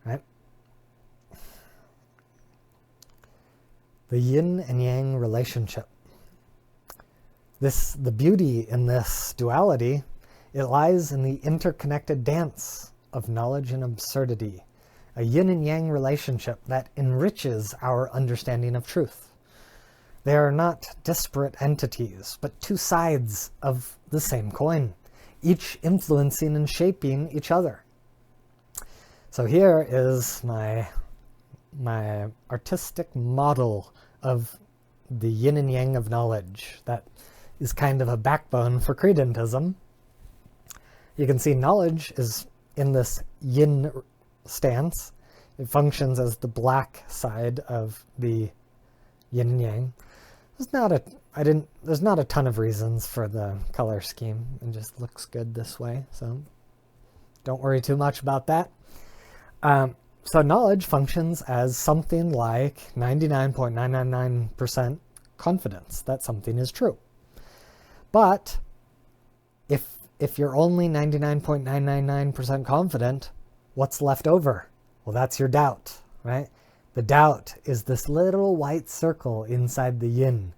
right? The yin and yang relationship. The beauty in this duality, it lies in the interconnected dance of knowledge and absurdity, a yin and yang relationship that enriches our understanding of truth. They are not disparate entities, but two sides of the same coin, each influencing and shaping each other. So here is my artistic model of the yin and yang of knowledge that is kind of a backbone for credentism. You can see knowledge is in this yin stance. It functions as the black side of the yin and yang. There's not a ton of reasons for the color scheme. It just looks good this way, so don't worry too much about that. So knowledge functions as something like 99.999% confidence that something is true. But if you're only 99.999% confident, what's left over? Well, that's your doubt, right? The doubt is this little white circle inside the yin.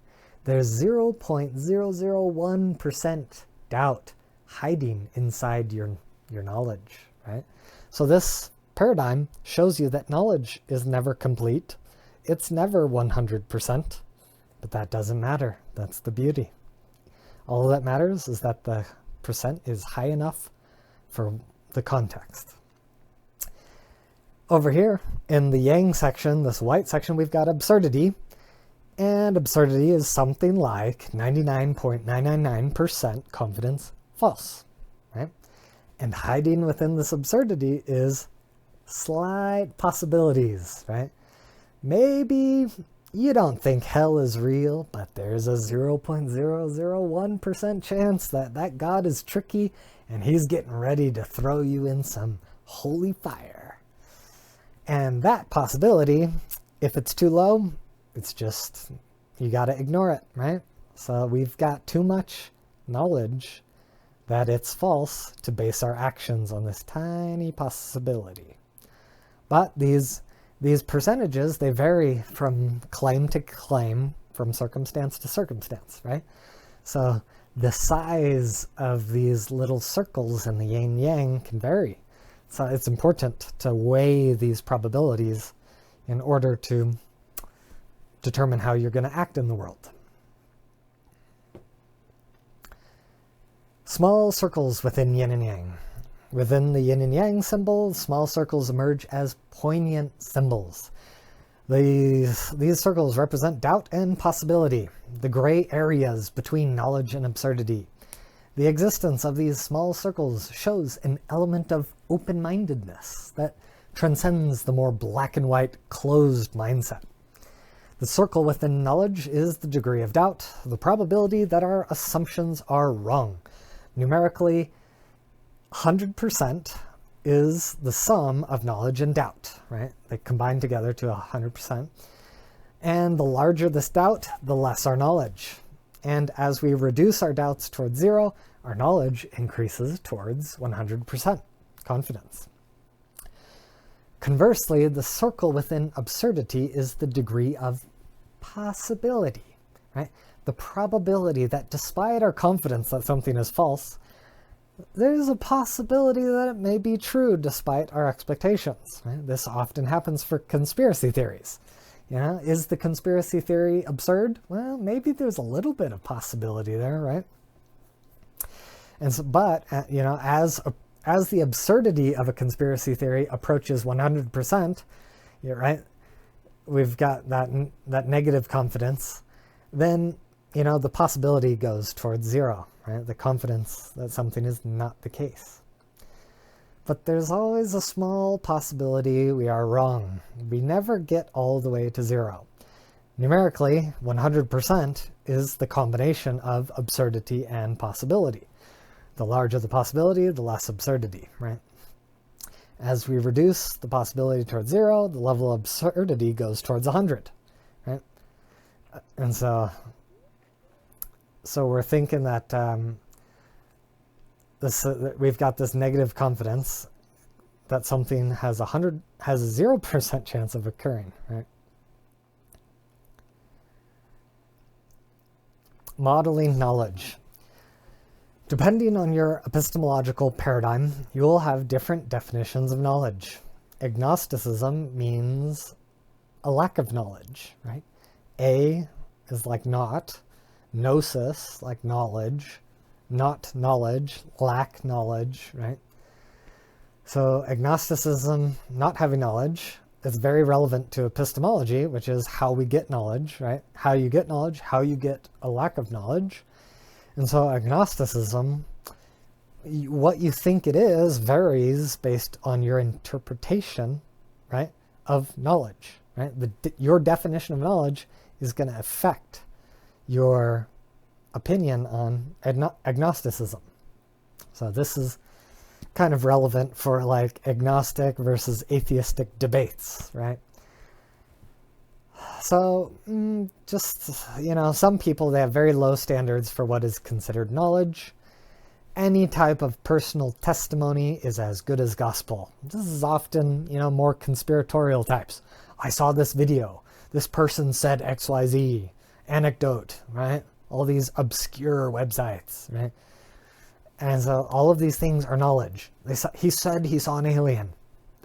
There's 0.001% doubt hiding inside your knowledge, right? So this paradigm shows you that knowledge is never complete. It's never 100%, but that doesn't matter. That's the beauty. All that matters is that the percent is high enough for the context. Over here in the yang section, this white section, we've got absurdity. And absurdity is something like 99.999% confidence false, right? And hiding within this absurdity is slight possibilities, right? Maybe you don't think hell is real, but there's a 0.001% chance that God is tricky and he's getting ready to throw you in some holy fire. And that possibility, if it's too low, it's just, you got to ignore it, right? So we've got too much knowledge that it's false to base our actions on this tiny possibility. But these percentages, they vary from claim to claim, from circumstance to circumstance, right? So the size of these little circles in the yin-yang can vary. So it's important to weigh these probabilities in order to determine how you're going to act in the world. Small circles within yin and yang. Within the yin and yang symbol, small circles emerge as poignant symbols. These circles represent doubt and possibility, the gray areas between knowledge and absurdity. The existence of these small circles shows an element of open-mindedness that transcends the more black and white, closed mindset. The circle within knowledge is the degree of doubt, the probability that our assumptions are wrong. Numerically, 100% is the sum of knowledge and doubt, right? They combine together to 100%. And the larger this doubt, the less our knowledge. And as we reduce our doubts towards 0, our knowledge increases towards 100% confidence. Conversely, the circle within absurdity is the degree of possibility, right? The probability that despite our confidence that something is false, there's a possibility that it may be true despite our expectations, right? This often happens for conspiracy theories. You know, is the conspiracy theory absurd? Well, maybe there's a little bit of possibility there, right? And so, but you know, as the absurdity of a conspiracy theory approaches 100%, right? We've got that negative confidence. Then, you know, the possibility goes towards 0, right? The confidence that something is not the case. But there's always a small possibility we are wrong. We never get all the way to 0. Numerically, 100% is the combination of absurdity and possibility. The larger the possibility, the less absurdity, right? As we reduce the possibility towards 0, the level of absurdity goes towards 100, right? And so we're thinking that we've got this negative confidence that something has a 0% chance of occurring, right? Modeling knowledge. Depending on your epistemological paradigm, you will have different definitions of knowledge. Agnosticism means a lack of knowledge, right? A is like not, gnosis, like knowledge, not knowledge, lack knowledge, right? So agnosticism, not having knowledge, is very relevant to epistemology, which is how we get knowledge, right? How you get knowledge, how you get a lack of knowledge. And so agnosticism, what you think it is varies based on your interpretation, right, of knowledge, right? Your definition of knowledge is going to affect your opinion on agnosticism. So this is kind of relevant for like agnostic versus atheistic debates, right? So just, you know, some people, they have very low standards for what is considered knowledge. Any type of personal testimony is as good as gospel. This is often, you know, more conspiratorial types. I saw this video. This person said XYZ. Anecdote, right? All these obscure websites, right? And so all of these things are knowledge. He said he saw an alien.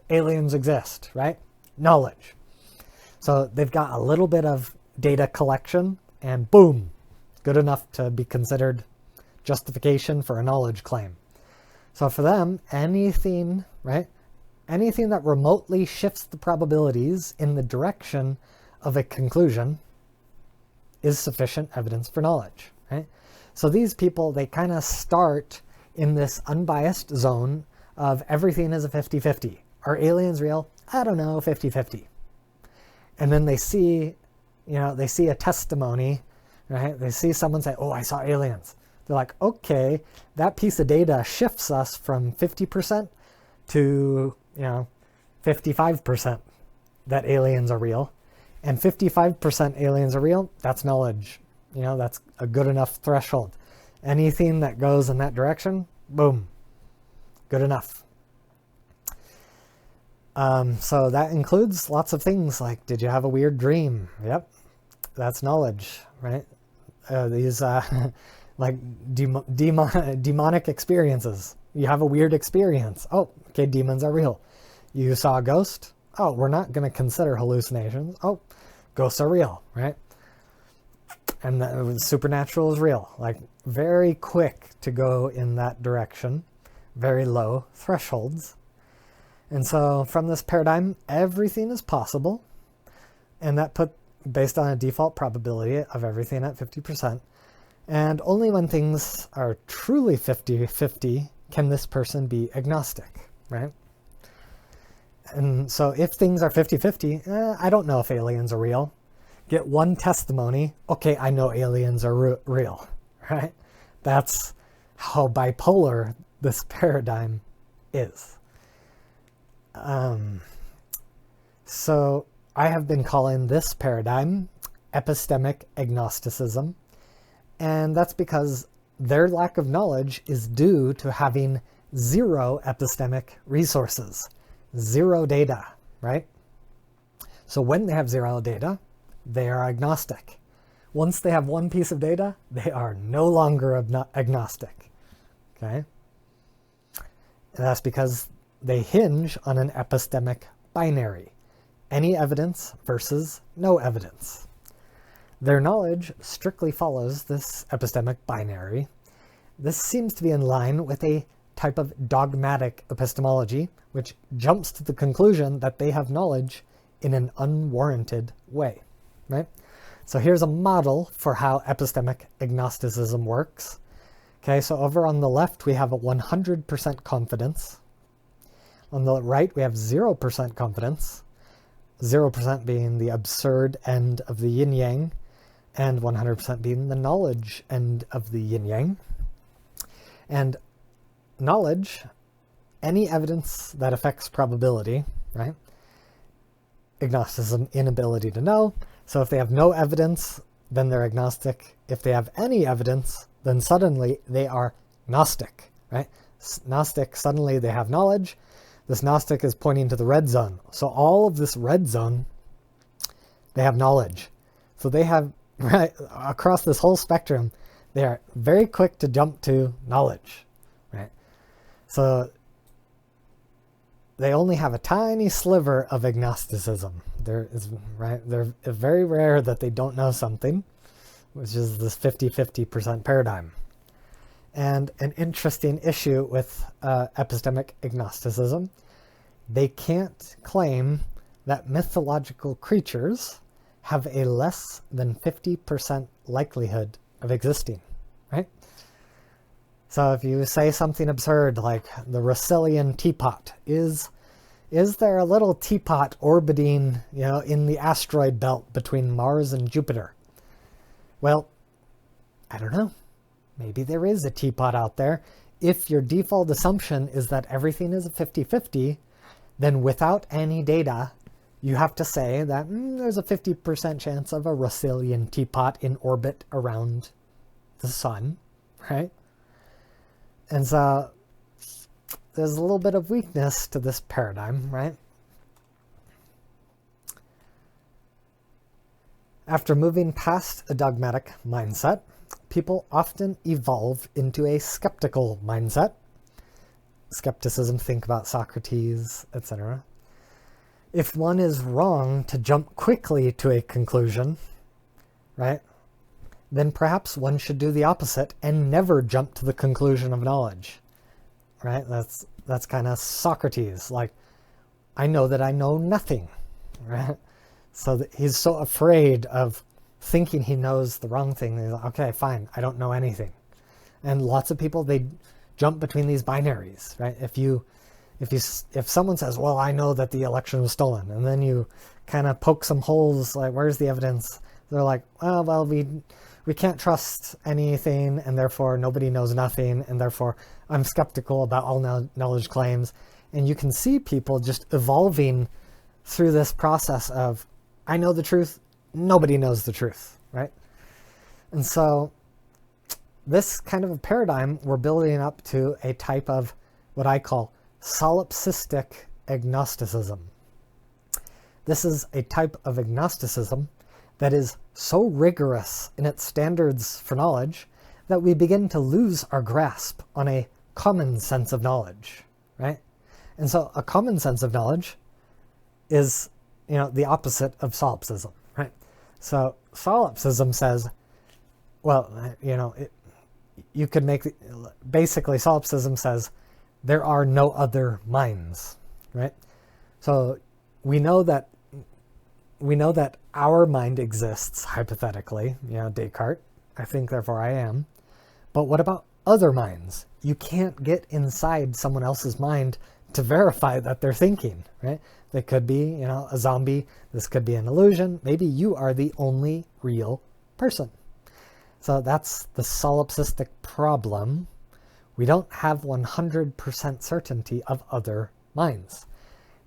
Aliens exist, right? Knowledge. So they've got a little bit of data collection and boom, good enough to be considered justification for a knowledge claim. So for them, anything, right? Anything that remotely shifts the probabilities in the direction of a conclusion is sufficient evidence for knowledge, right? So these people, they kind of start in this unbiased zone of everything is a 50-50. Are aliens real? I don't know, 50-50. And then they see, they see a testimony, right? They see someone say, oh, I saw aliens. They're like, okay, that piece of data shifts us from 50% to, 55% that aliens are real. And 55% aliens are real, that's knowledge. That's a good enough threshold. Anything that goes in that direction, boom, good enough. So that includes lots of things like, did you have a weird dream? Yep, that's knowledge, right? These like demonic experiences. You have a weird experience. Oh, okay, demons are real. You saw a ghost? Oh, we're not going to consider hallucinations. Oh, ghosts are real, right? And the supernatural is real. Like, very quick to go in that direction. Very low thresholds. And so from this paradigm, everything is possible. And that based on a default probability of everything at 50%. And only when things are truly 50-50 can this person be agnostic, right? And so if things are 50-50, I don't know if aliens are real. Get one testimony, okay, I know aliens are real, right? That's how bipolar this paradigm is. So I have been calling this paradigm epistemic agnosticism, and that's because their lack of knowledge is due to having zero epistemic resources, zero data, right? So when they have zero data, they are agnostic. Once they have one piece of data, they are no longer agnostic, okay? And that's because they hinge on an epistemic binary, any evidence versus no evidence. Their knowledge strictly follows this epistemic binary. This seems to be in line with a type of dogmatic epistemology, which jumps to the conclusion that they have knowledge in an unwarranted way, right? So here's a model for how epistemic agnosticism works. Okay, so over on the left, we have a 100% confidence. On the right, we have 0% confidence, 0% being the absurd end of the yin-yang, and 100% being the knowledge end of the yin-yang. And knowledge, any evidence that affects probability, right? Agnosticism, inability to know. So if they have no evidence, then they're agnostic. If they have any evidence, then suddenly they are Gnostic, right? Gnostic, suddenly they have knowledge. This Gnostic is pointing to the red zone. So all of this red zone, they have knowledge. So they have, right, across this whole spectrum, they are very quick to jump to knowledge, right? So they only have a tiny sliver of agnosticism. They're very rare that they don't know something, which is this 50-50% paradigm. And an interesting issue with epistemic agnosticism, they can't claim that mythological creatures have a less than 50% likelihood of existing, right? So if you say something absurd like the Russellian teapot, is there a little teapot orbiting, in the asteroid belt between Mars and Jupiter? Well, I don't know. Maybe there is a teapot out there. If your default assumption is that everything is a 50-50, then without any data, you have to say that there's a 50% chance of a Russellian teapot in orbit around the sun, right? And so there's a little bit of weakness to this paradigm, right? After moving past a dogmatic mindset, people often evolve into a skeptical mindset. Skepticism, think about Socrates, etc. If one is wrong to jump quickly to a conclusion, right? then perhaps one should do the opposite and never jump to the conclusion of knowledge, right? That's kind of Socrates, like, I know that I know nothing, right? So he's so afraid of thinking he knows the wrong thing. He's like, okay, fine, I don't know anything. And lots of people, they jump between these binaries, right? If someone says, well, I know that the election was stolen, and then you kind of poke some holes, like, where's the evidence? They're like, well, we can't trust anything, and therefore nobody knows nothing, and therefore I'm skeptical about all knowledge claims. And you can see people just evolving through this process of, I know the truth, nobody knows the truth, right? And so this kind of a paradigm, we're building up to a type of what I call solipsistic agnosticism. This is a type of agnosticism that is so rigorous in its standards for knowledge that we begin to lose our grasp on a common sense of knowledge, right? And so a common sense of knowledge is, the opposite of solipsism, right? So solipsism says, well, you could make, basically solipsism says there are no other minds, right? So we know that our mind exists, hypothetically, Descartes, I think, therefore I am. But what about other minds? You can't get inside someone else's mind to verify that they're thinking, right? They could be, a zombie. This could be an illusion. Maybe you are the only real person. So that's the solipsistic problem. We don't have 100% certainty of other minds.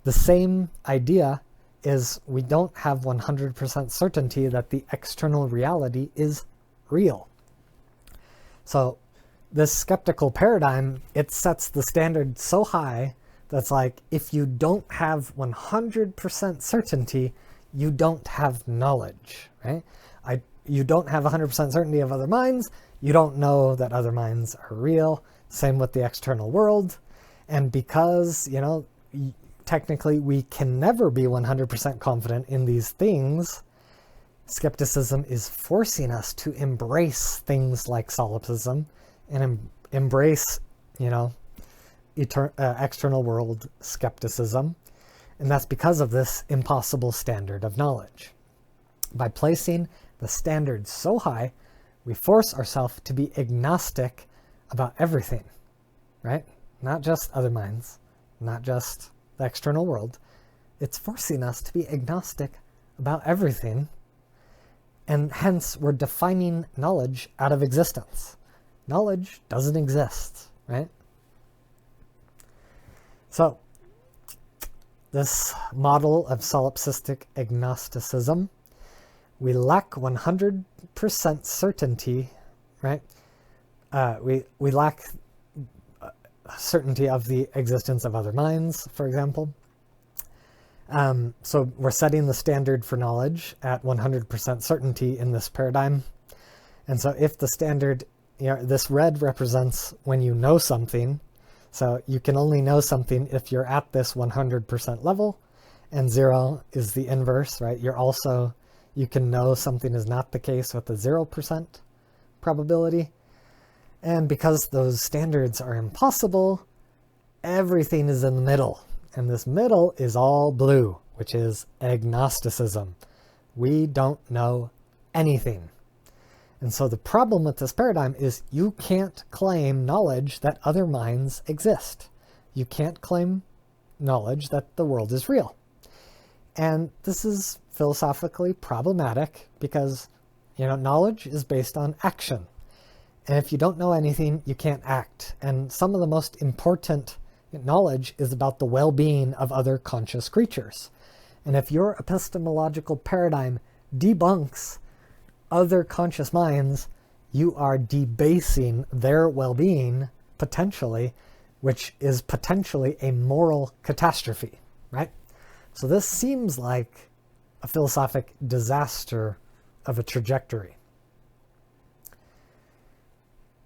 The same idea is we don't have 100% certainty that the external reality is real. So this skeptical paradigm, it sets the standard so high that's like, if you don't have 100% certainty, you don't have knowledge, right? You don't have 100% certainty of other minds. You don't know that other minds are real. Same with the external world. And because, technically we can never be 100% confident in these things, skepticism is forcing us to embrace things like solipsism and embrace, external world skepticism. And that's because of this impossible standard of knowledge. By placing the standard so high, we force ourselves to be agnostic about everything, right? Not just other minds, not just the external world. It's forcing us to be agnostic about everything, and hence we're defining knowledge out of existence. Knowledge doesn't exist, right? So this model of solipsistic agnosticism, we lack 100% certainty, right? We lack certainty of the existence of other minds, for example. So we're setting the standard for knowledge at 100% certainty in this paradigm. And so if the standard, this red represents when you know something. So you can only know something if you're at this 100% level, and 0 is the inverse, right? You can know something is not the case with a 0% probability. And because those standards are impossible, everything is in the middle. And this middle is all blue, which is agnosticism. We don't know anything. And so the problem with this paradigm is you can't claim knowledge that other minds exist. You can't claim knowledge that the world is real. And this is philosophically problematic because, knowledge is based on action. And if you don't know anything, you can't act. And some of the most important knowledge is about the well-being of other conscious creatures. And if your epistemological paradigm debunks other conscious minds, you are debasing their well-being, potentially, which is potentially a moral catastrophe, right? So this seems like a philosophic disaster of a trajectory.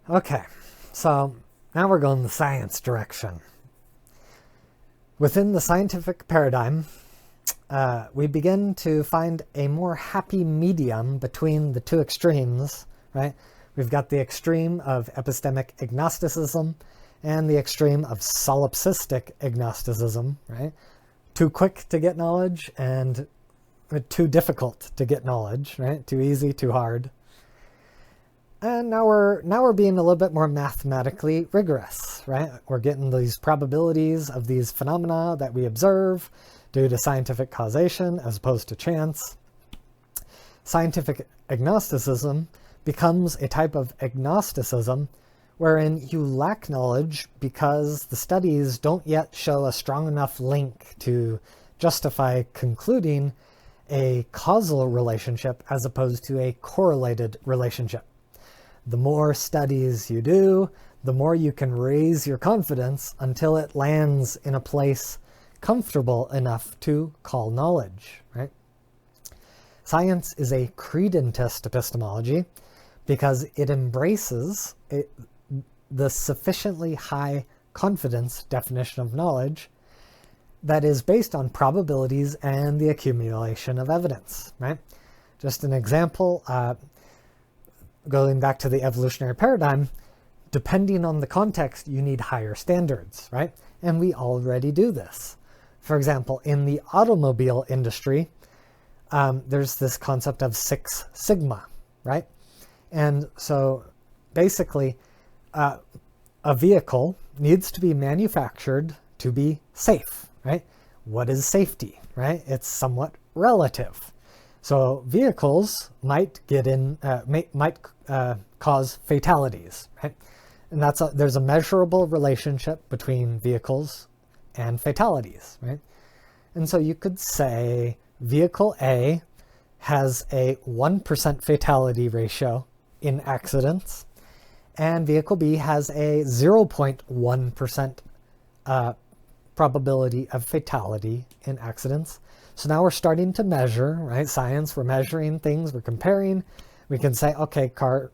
Okay, so now we're going the science direction. Within the scientific paradigm, we begin to find a more happy medium between the two extremes, right? We've got the extreme of epistemic agnosticism and the extreme of solipsistic agnosticism, right? Too quick to get knowledge and too difficult to get knowledge, right? Too easy, too hard. And now we're being a little bit more mathematically rigorous, right? We're getting these probabilities of these phenomena that we observe due to scientific causation as opposed to chance. Scientific agnosticism becomes a type of agnosticism wherein you lack knowledge because the studies don't yet show a strong enough link to justify concluding a causal relationship as opposed to a correlated relationship. The more studies you do, the more you can raise your confidence until it lands in a place comfortable enough to call knowledge, right? Science is a credentist epistemology because it embraces the sufficiently high confidence definition of knowledge that is based on probabilities and the accumulation of evidence, right? Just an example, going back to the evolutionary paradigm, depending on the context, you need higher standards, right? And we already do this. For example, in the automobile industry, there's this concept of 6 sigma, right? And so basically, a vehicle needs to be manufactured to be safe, right? What is safety, right? It's somewhat relative. So vehicles might get in, might cause fatalities, right? And there's a measurable relationship between vehicles and fatalities, right? And so you could say vehicle A has a 1% fatality ratio in accidents, and vehicle B has a 0.1% probability of fatality in accidents. So now we're starting to measure, right? Science, we're measuring things, we're comparing. We can say, okay, car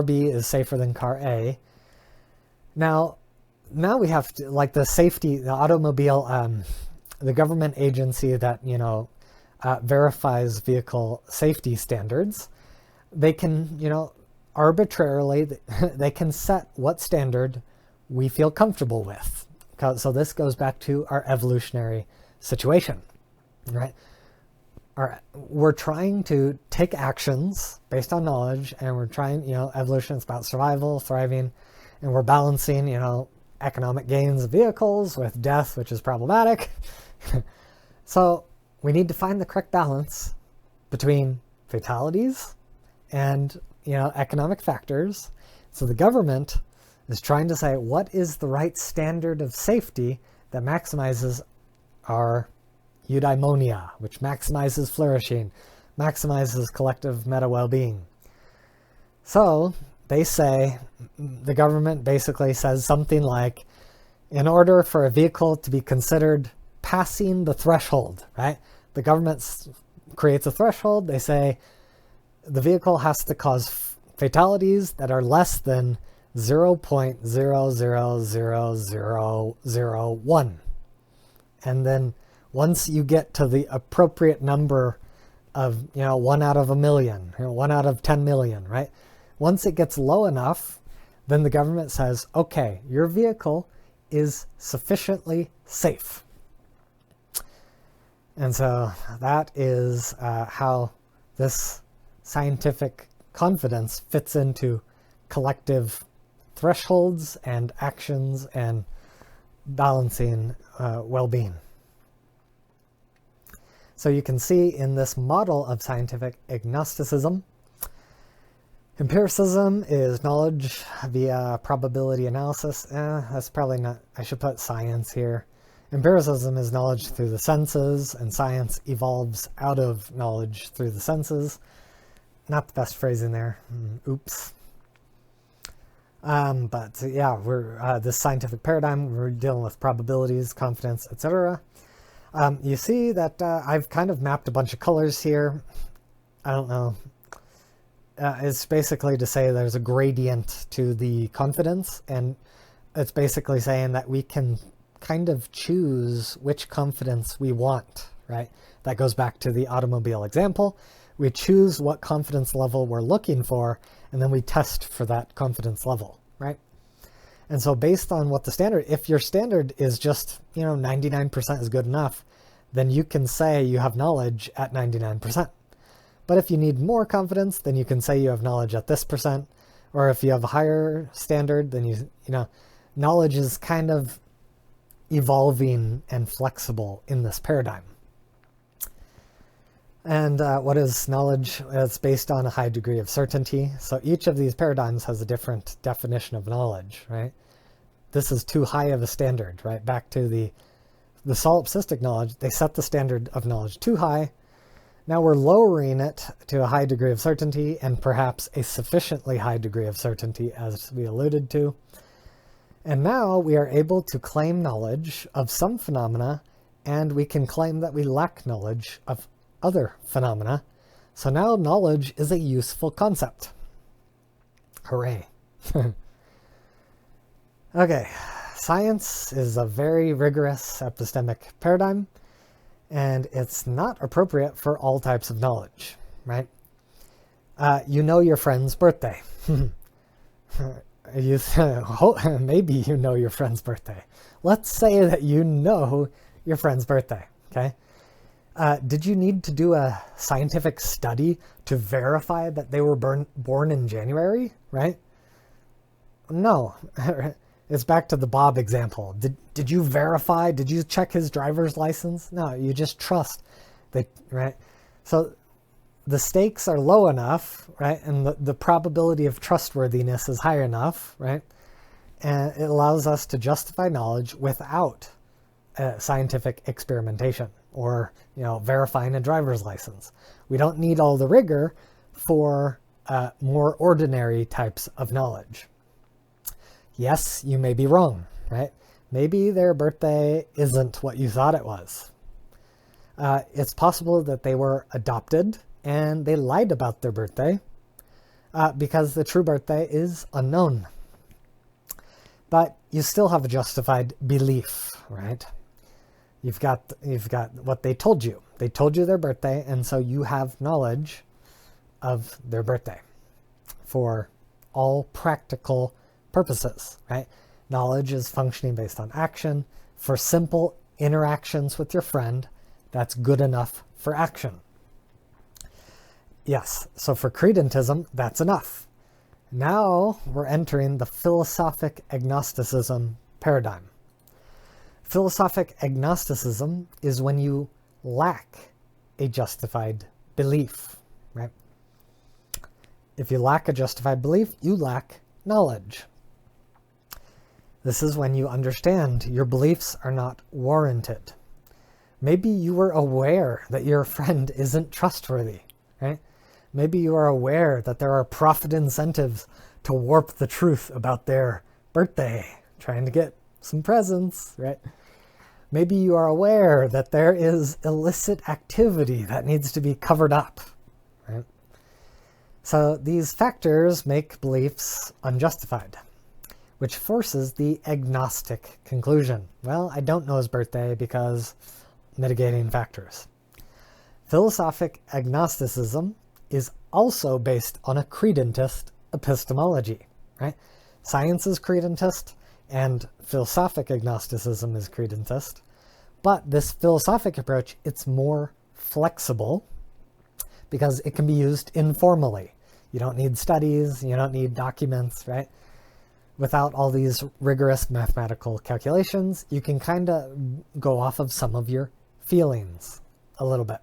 B is safer than car A. Now we have to, like the safety, the automobile, the government agency that, verifies vehicle safety standards, they can, arbitrarily, they can set what standard we feel comfortable with. So this goes back to our evolutionary situation, right? We're trying to take actions based on knowledge, and we're trying, evolution is about survival, thriving, and we're balancing, economic gains of vehicles with death, which is problematic. So we need to find the correct balance between fatalities and, economic factors. So the government is trying to say, what is the right standard of safety that maximizes our eudaimonia, which maximizes flourishing, maximizes collective meta well-being. So they say, the government basically says something like, in order for a vehicle to be considered passing the threshold, right? The government creates a threshold. They say the vehicle has to cause fatalities that are less than 0.000001. And then once you get to the appropriate number of, 1 out of a million, 1 out of 10 million, right? Once it gets low enough, then the government says, okay, your vehicle is sufficiently safe. And so that is how this scientific confidence fits into collective thresholds and actions and balancing well-being. So you can see in this model of scientific agnosticism, empiricism is knowledge via probability analysis. That's probably not, I should put science here. Empiricism is knowledge through the senses, and science evolves out of knowledge through the senses. Not the best phrasing there. Oops. But yeah, we're this scientific paradigm, we're dealing with probabilities, confidence, etc. You see that I've kind of mapped a bunch of colors here. I don't know. It's basically to say there's a gradient to the confidence, and it's basically saying that we can kind of choose which confidence we want, right? That goes back to the automobile example. We choose what confidence level we're looking for, and then we test for that confidence level, right? And so based on what the standard, if your standard is just, 99% is good enough, then you can say you have knowledge at 99%. But if you need more confidence, then you can say you have knowledge at this percent. Or if you have a higher standard, then knowledge is kind of evolving and flexible in this paradigm. And what is knowledge? It's based on a high degree of certainty. So each of these paradigms has a different definition of knowledge, right? This is too high of a standard, right? Back to the solipsistic knowledge, they set the standard of knowledge too high. Now we're lowering it to a high degree of certainty and perhaps a sufficiently high degree of certainty, as we alluded to. And now we are able to claim knowledge of some phenomena, and we can claim that we lack knowledge of other phenomena. So now knowledge is a useful concept. Hooray. Okay, science is a very rigorous epistemic paradigm, and it's not appropriate for all types of knowledge, right? You know your friend's birthday. Maybe you know your friend's birthday. Let's say that you know your friend's birthday, okay? Did you need to do a scientific study to verify that they were born in January, right? No. It's back to the Bob example. Did you verify? Did you check his driver's license? No, you just trust, right? So the stakes are low enough, right? And the probability of trustworthiness is high enough, right? And it allows us to justify knowledge without scientific experimentation or, verifying a driver's license. We don't need all the rigor for more ordinary types of knowledge. Yes, you may be wrong, right? Maybe their birthday isn't what you thought it was. It's possible that they were adopted and they lied about their birthday because the true birthday is unknown. But you still have a justified belief, right? You've got what they told you. They told you their birthday, and so you have knowledge of their birthday for all practical purposes, right? Knowledge is functioning based on action. For simple interactions with your friend, that's good enough for action. Yes, so for credentism, that's enough. Now we're entering the philosophic agnosticism paradigm. Philosophic agnosticism is when you lack a justified belief, right? If you lack a justified belief, you lack knowledge. This is when you understand your beliefs are not warranted. Maybe you were aware that your friend isn't trustworthy, right? Maybe you are aware that there are profit incentives to warp the truth about their birthday, trying to get some presents, right? Maybe you are aware that there is illicit activity that needs to be covered up, right? So these factors make beliefs unjustified, which forces the agnostic conclusion. Well, I don't know his birthday because mitigating factors. Philosophic agnosticism is also based on a credentist epistemology, right? Science is credentist and philosophic agnosticism is credentist. But this philosophic approach, it's more flexible because it can be used informally. You don't need studies, you don't need documents, right? Without all these rigorous mathematical calculations, you can kind of go off of some of your feelings a little bit.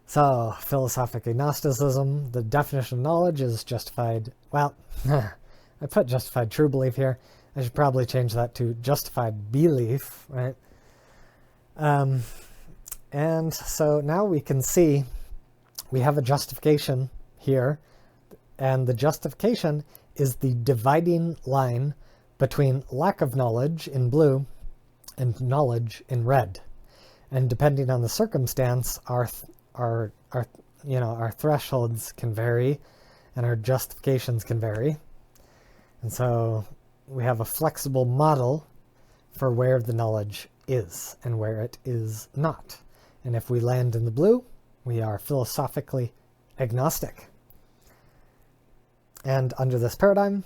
So, philosophic agnosticism, the definition of knowledge is justified, well, I put justified true belief here. I should probably change that to justified belief, right? And so now we can see we have a justification here, and the justification is the dividing line between lack of knowledge in blue and knowledge in red. And depending on the circumstance, our thresholds can vary and our justifications can vary. And so we have a flexible model for where the knowledge is and where it is not. And if we land in the blue, We are philosophically agnostic. And under this paradigm,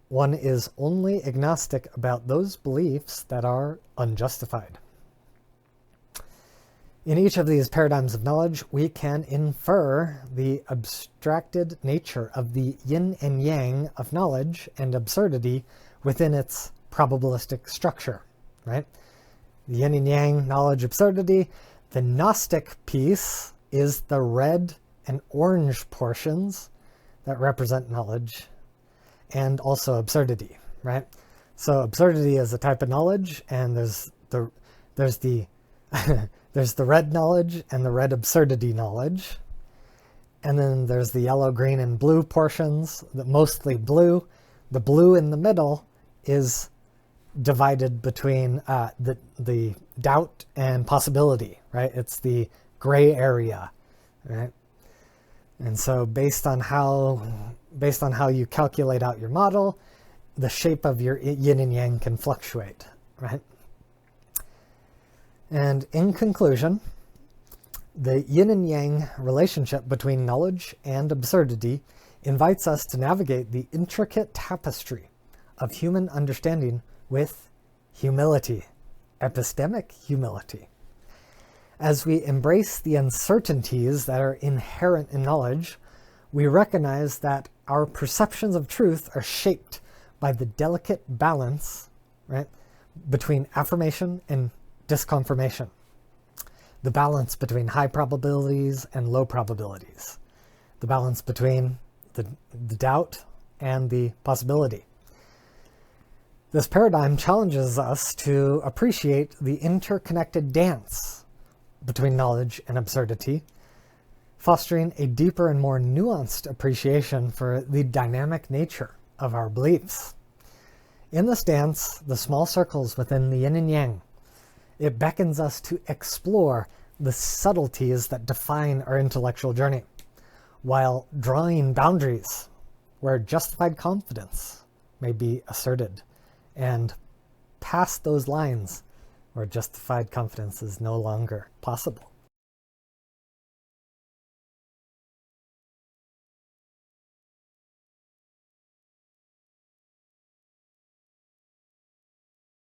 one is only agnostic about those beliefs that are unjustified. In each of these paradigms of knowledge, we can infer the abstracted nature of the yin and yang of knowledge and absurdity within its probabilistic structure, right? The yin and yang, knowledge, absurdity. The Gnostic piece is the red and orange portions that represent knowledge and also absurdity, right? So absurdity is a type of knowledge, and there's the there's the red knowledge and the red absurdity knowledge. And then there's the yellow, green, and blue portions, mostly blue. The blue in the middle is divided between the doubt and possibility, right? It's the gray area, right? And so based on how you calculate out your model, the shape of your yin and yang can fluctuate, right? And in conclusion, the yin and yang relationship between knowledge and absurdity invites us to navigate the intricate tapestry of human understanding with humility, epistemic humility. As we embrace the uncertainties that are inherent in knowledge, we recognize that our perceptions of truth are shaped by the delicate balance, right, between affirmation and disconfirmation, the balance between high probabilities and low probabilities, the balance between the doubt and the possibility. This paradigm challenges us to appreciate the interconnected dance between knowledge and absurdity, fostering a deeper and more nuanced appreciation for the dynamic nature of our beliefs. In this dance, the small circles within the yin and yang, it beckons us to explore the subtleties that define our intellectual journey, while drawing boundaries where justified confidence may be asserted, and past those lines where justified confidence is no longer possible.